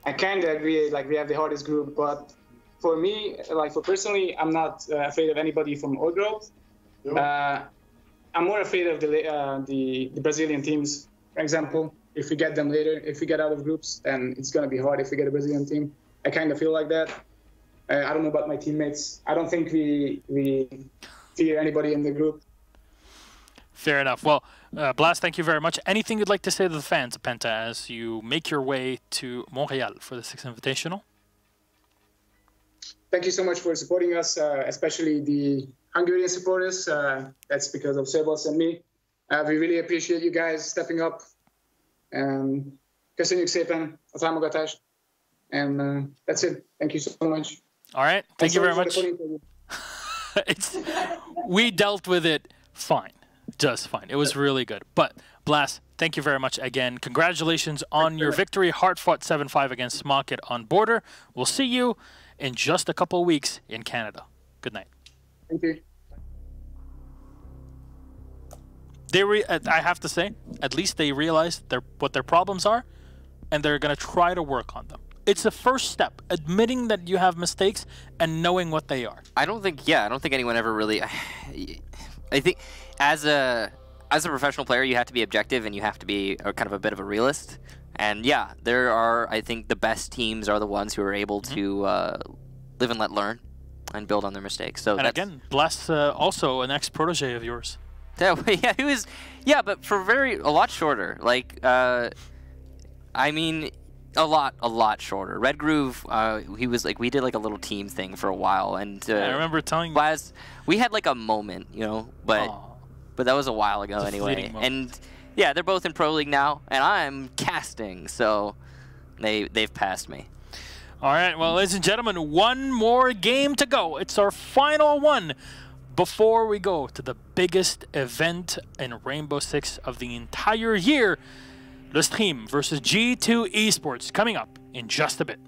Speaker 4: I kind of agree, like we have the hardest group, but for me, like for personally, I'm not afraid of anybody from our group. I'm more afraid of the Brazilian teams, for example. If we get them later, if we get out of groups, then it's going to be hard if we get a Brazilian team. I kind of feel like that. I don't know about my teammates. I don't think we fear anybody in the group.
Speaker 2: Fair enough. Well, Blass, thank you very much. Anything you'd like to say to the fans of Penta as you make your way to Montreal for the 6th Invitational?
Speaker 4: Thank you so much for supporting us, especially the Hungarian supporters. That's because of Sebas and me. We really appreciate you guys stepping up. Köszönjük szépen a támogatást. And that's it. Thank you so much.
Speaker 2: All right. Thank you very much. We dealt with it fine. Just fine. It was really good. But, Blass, thank you very much again. Congratulations on your victory. Hard-fought 7-5 against MockIt on Border. We'll see you in just a couple of weeks in Canada. Good night.
Speaker 4: Thank you.
Speaker 2: I have to say, at least they realize what their problems are, and they're going to try to work on them. It's the first step, admitting that you have mistakes and knowing what they are.
Speaker 1: I don't think anyone ever really. I think as a professional player, you have to be objective and you have to be kind of a bit of a realist. And yeah, I think the best teams are the ones who are able to live and let learn and build on their mistakes. So
Speaker 2: and again, Blass, also an ex-protege of yours.
Speaker 1: Yeah, he was. Yeah, but for a lot shorter. Like, I mean, a lot shorter. Red Groove, he was like, we did like a little team thing for a while, and
Speaker 2: I remember telling
Speaker 1: Blass, we had like a moment, you know, but that was a while ago anyway. And yeah, they're both in Pro League now, and I'm casting, so they've passed me.
Speaker 2: All right, well, ladies and gentlemen, one more game to go. It's our final one before we go to the biggest event in Rainbow6 of the entire year. The stream versus G2 Esports coming up in just a bit.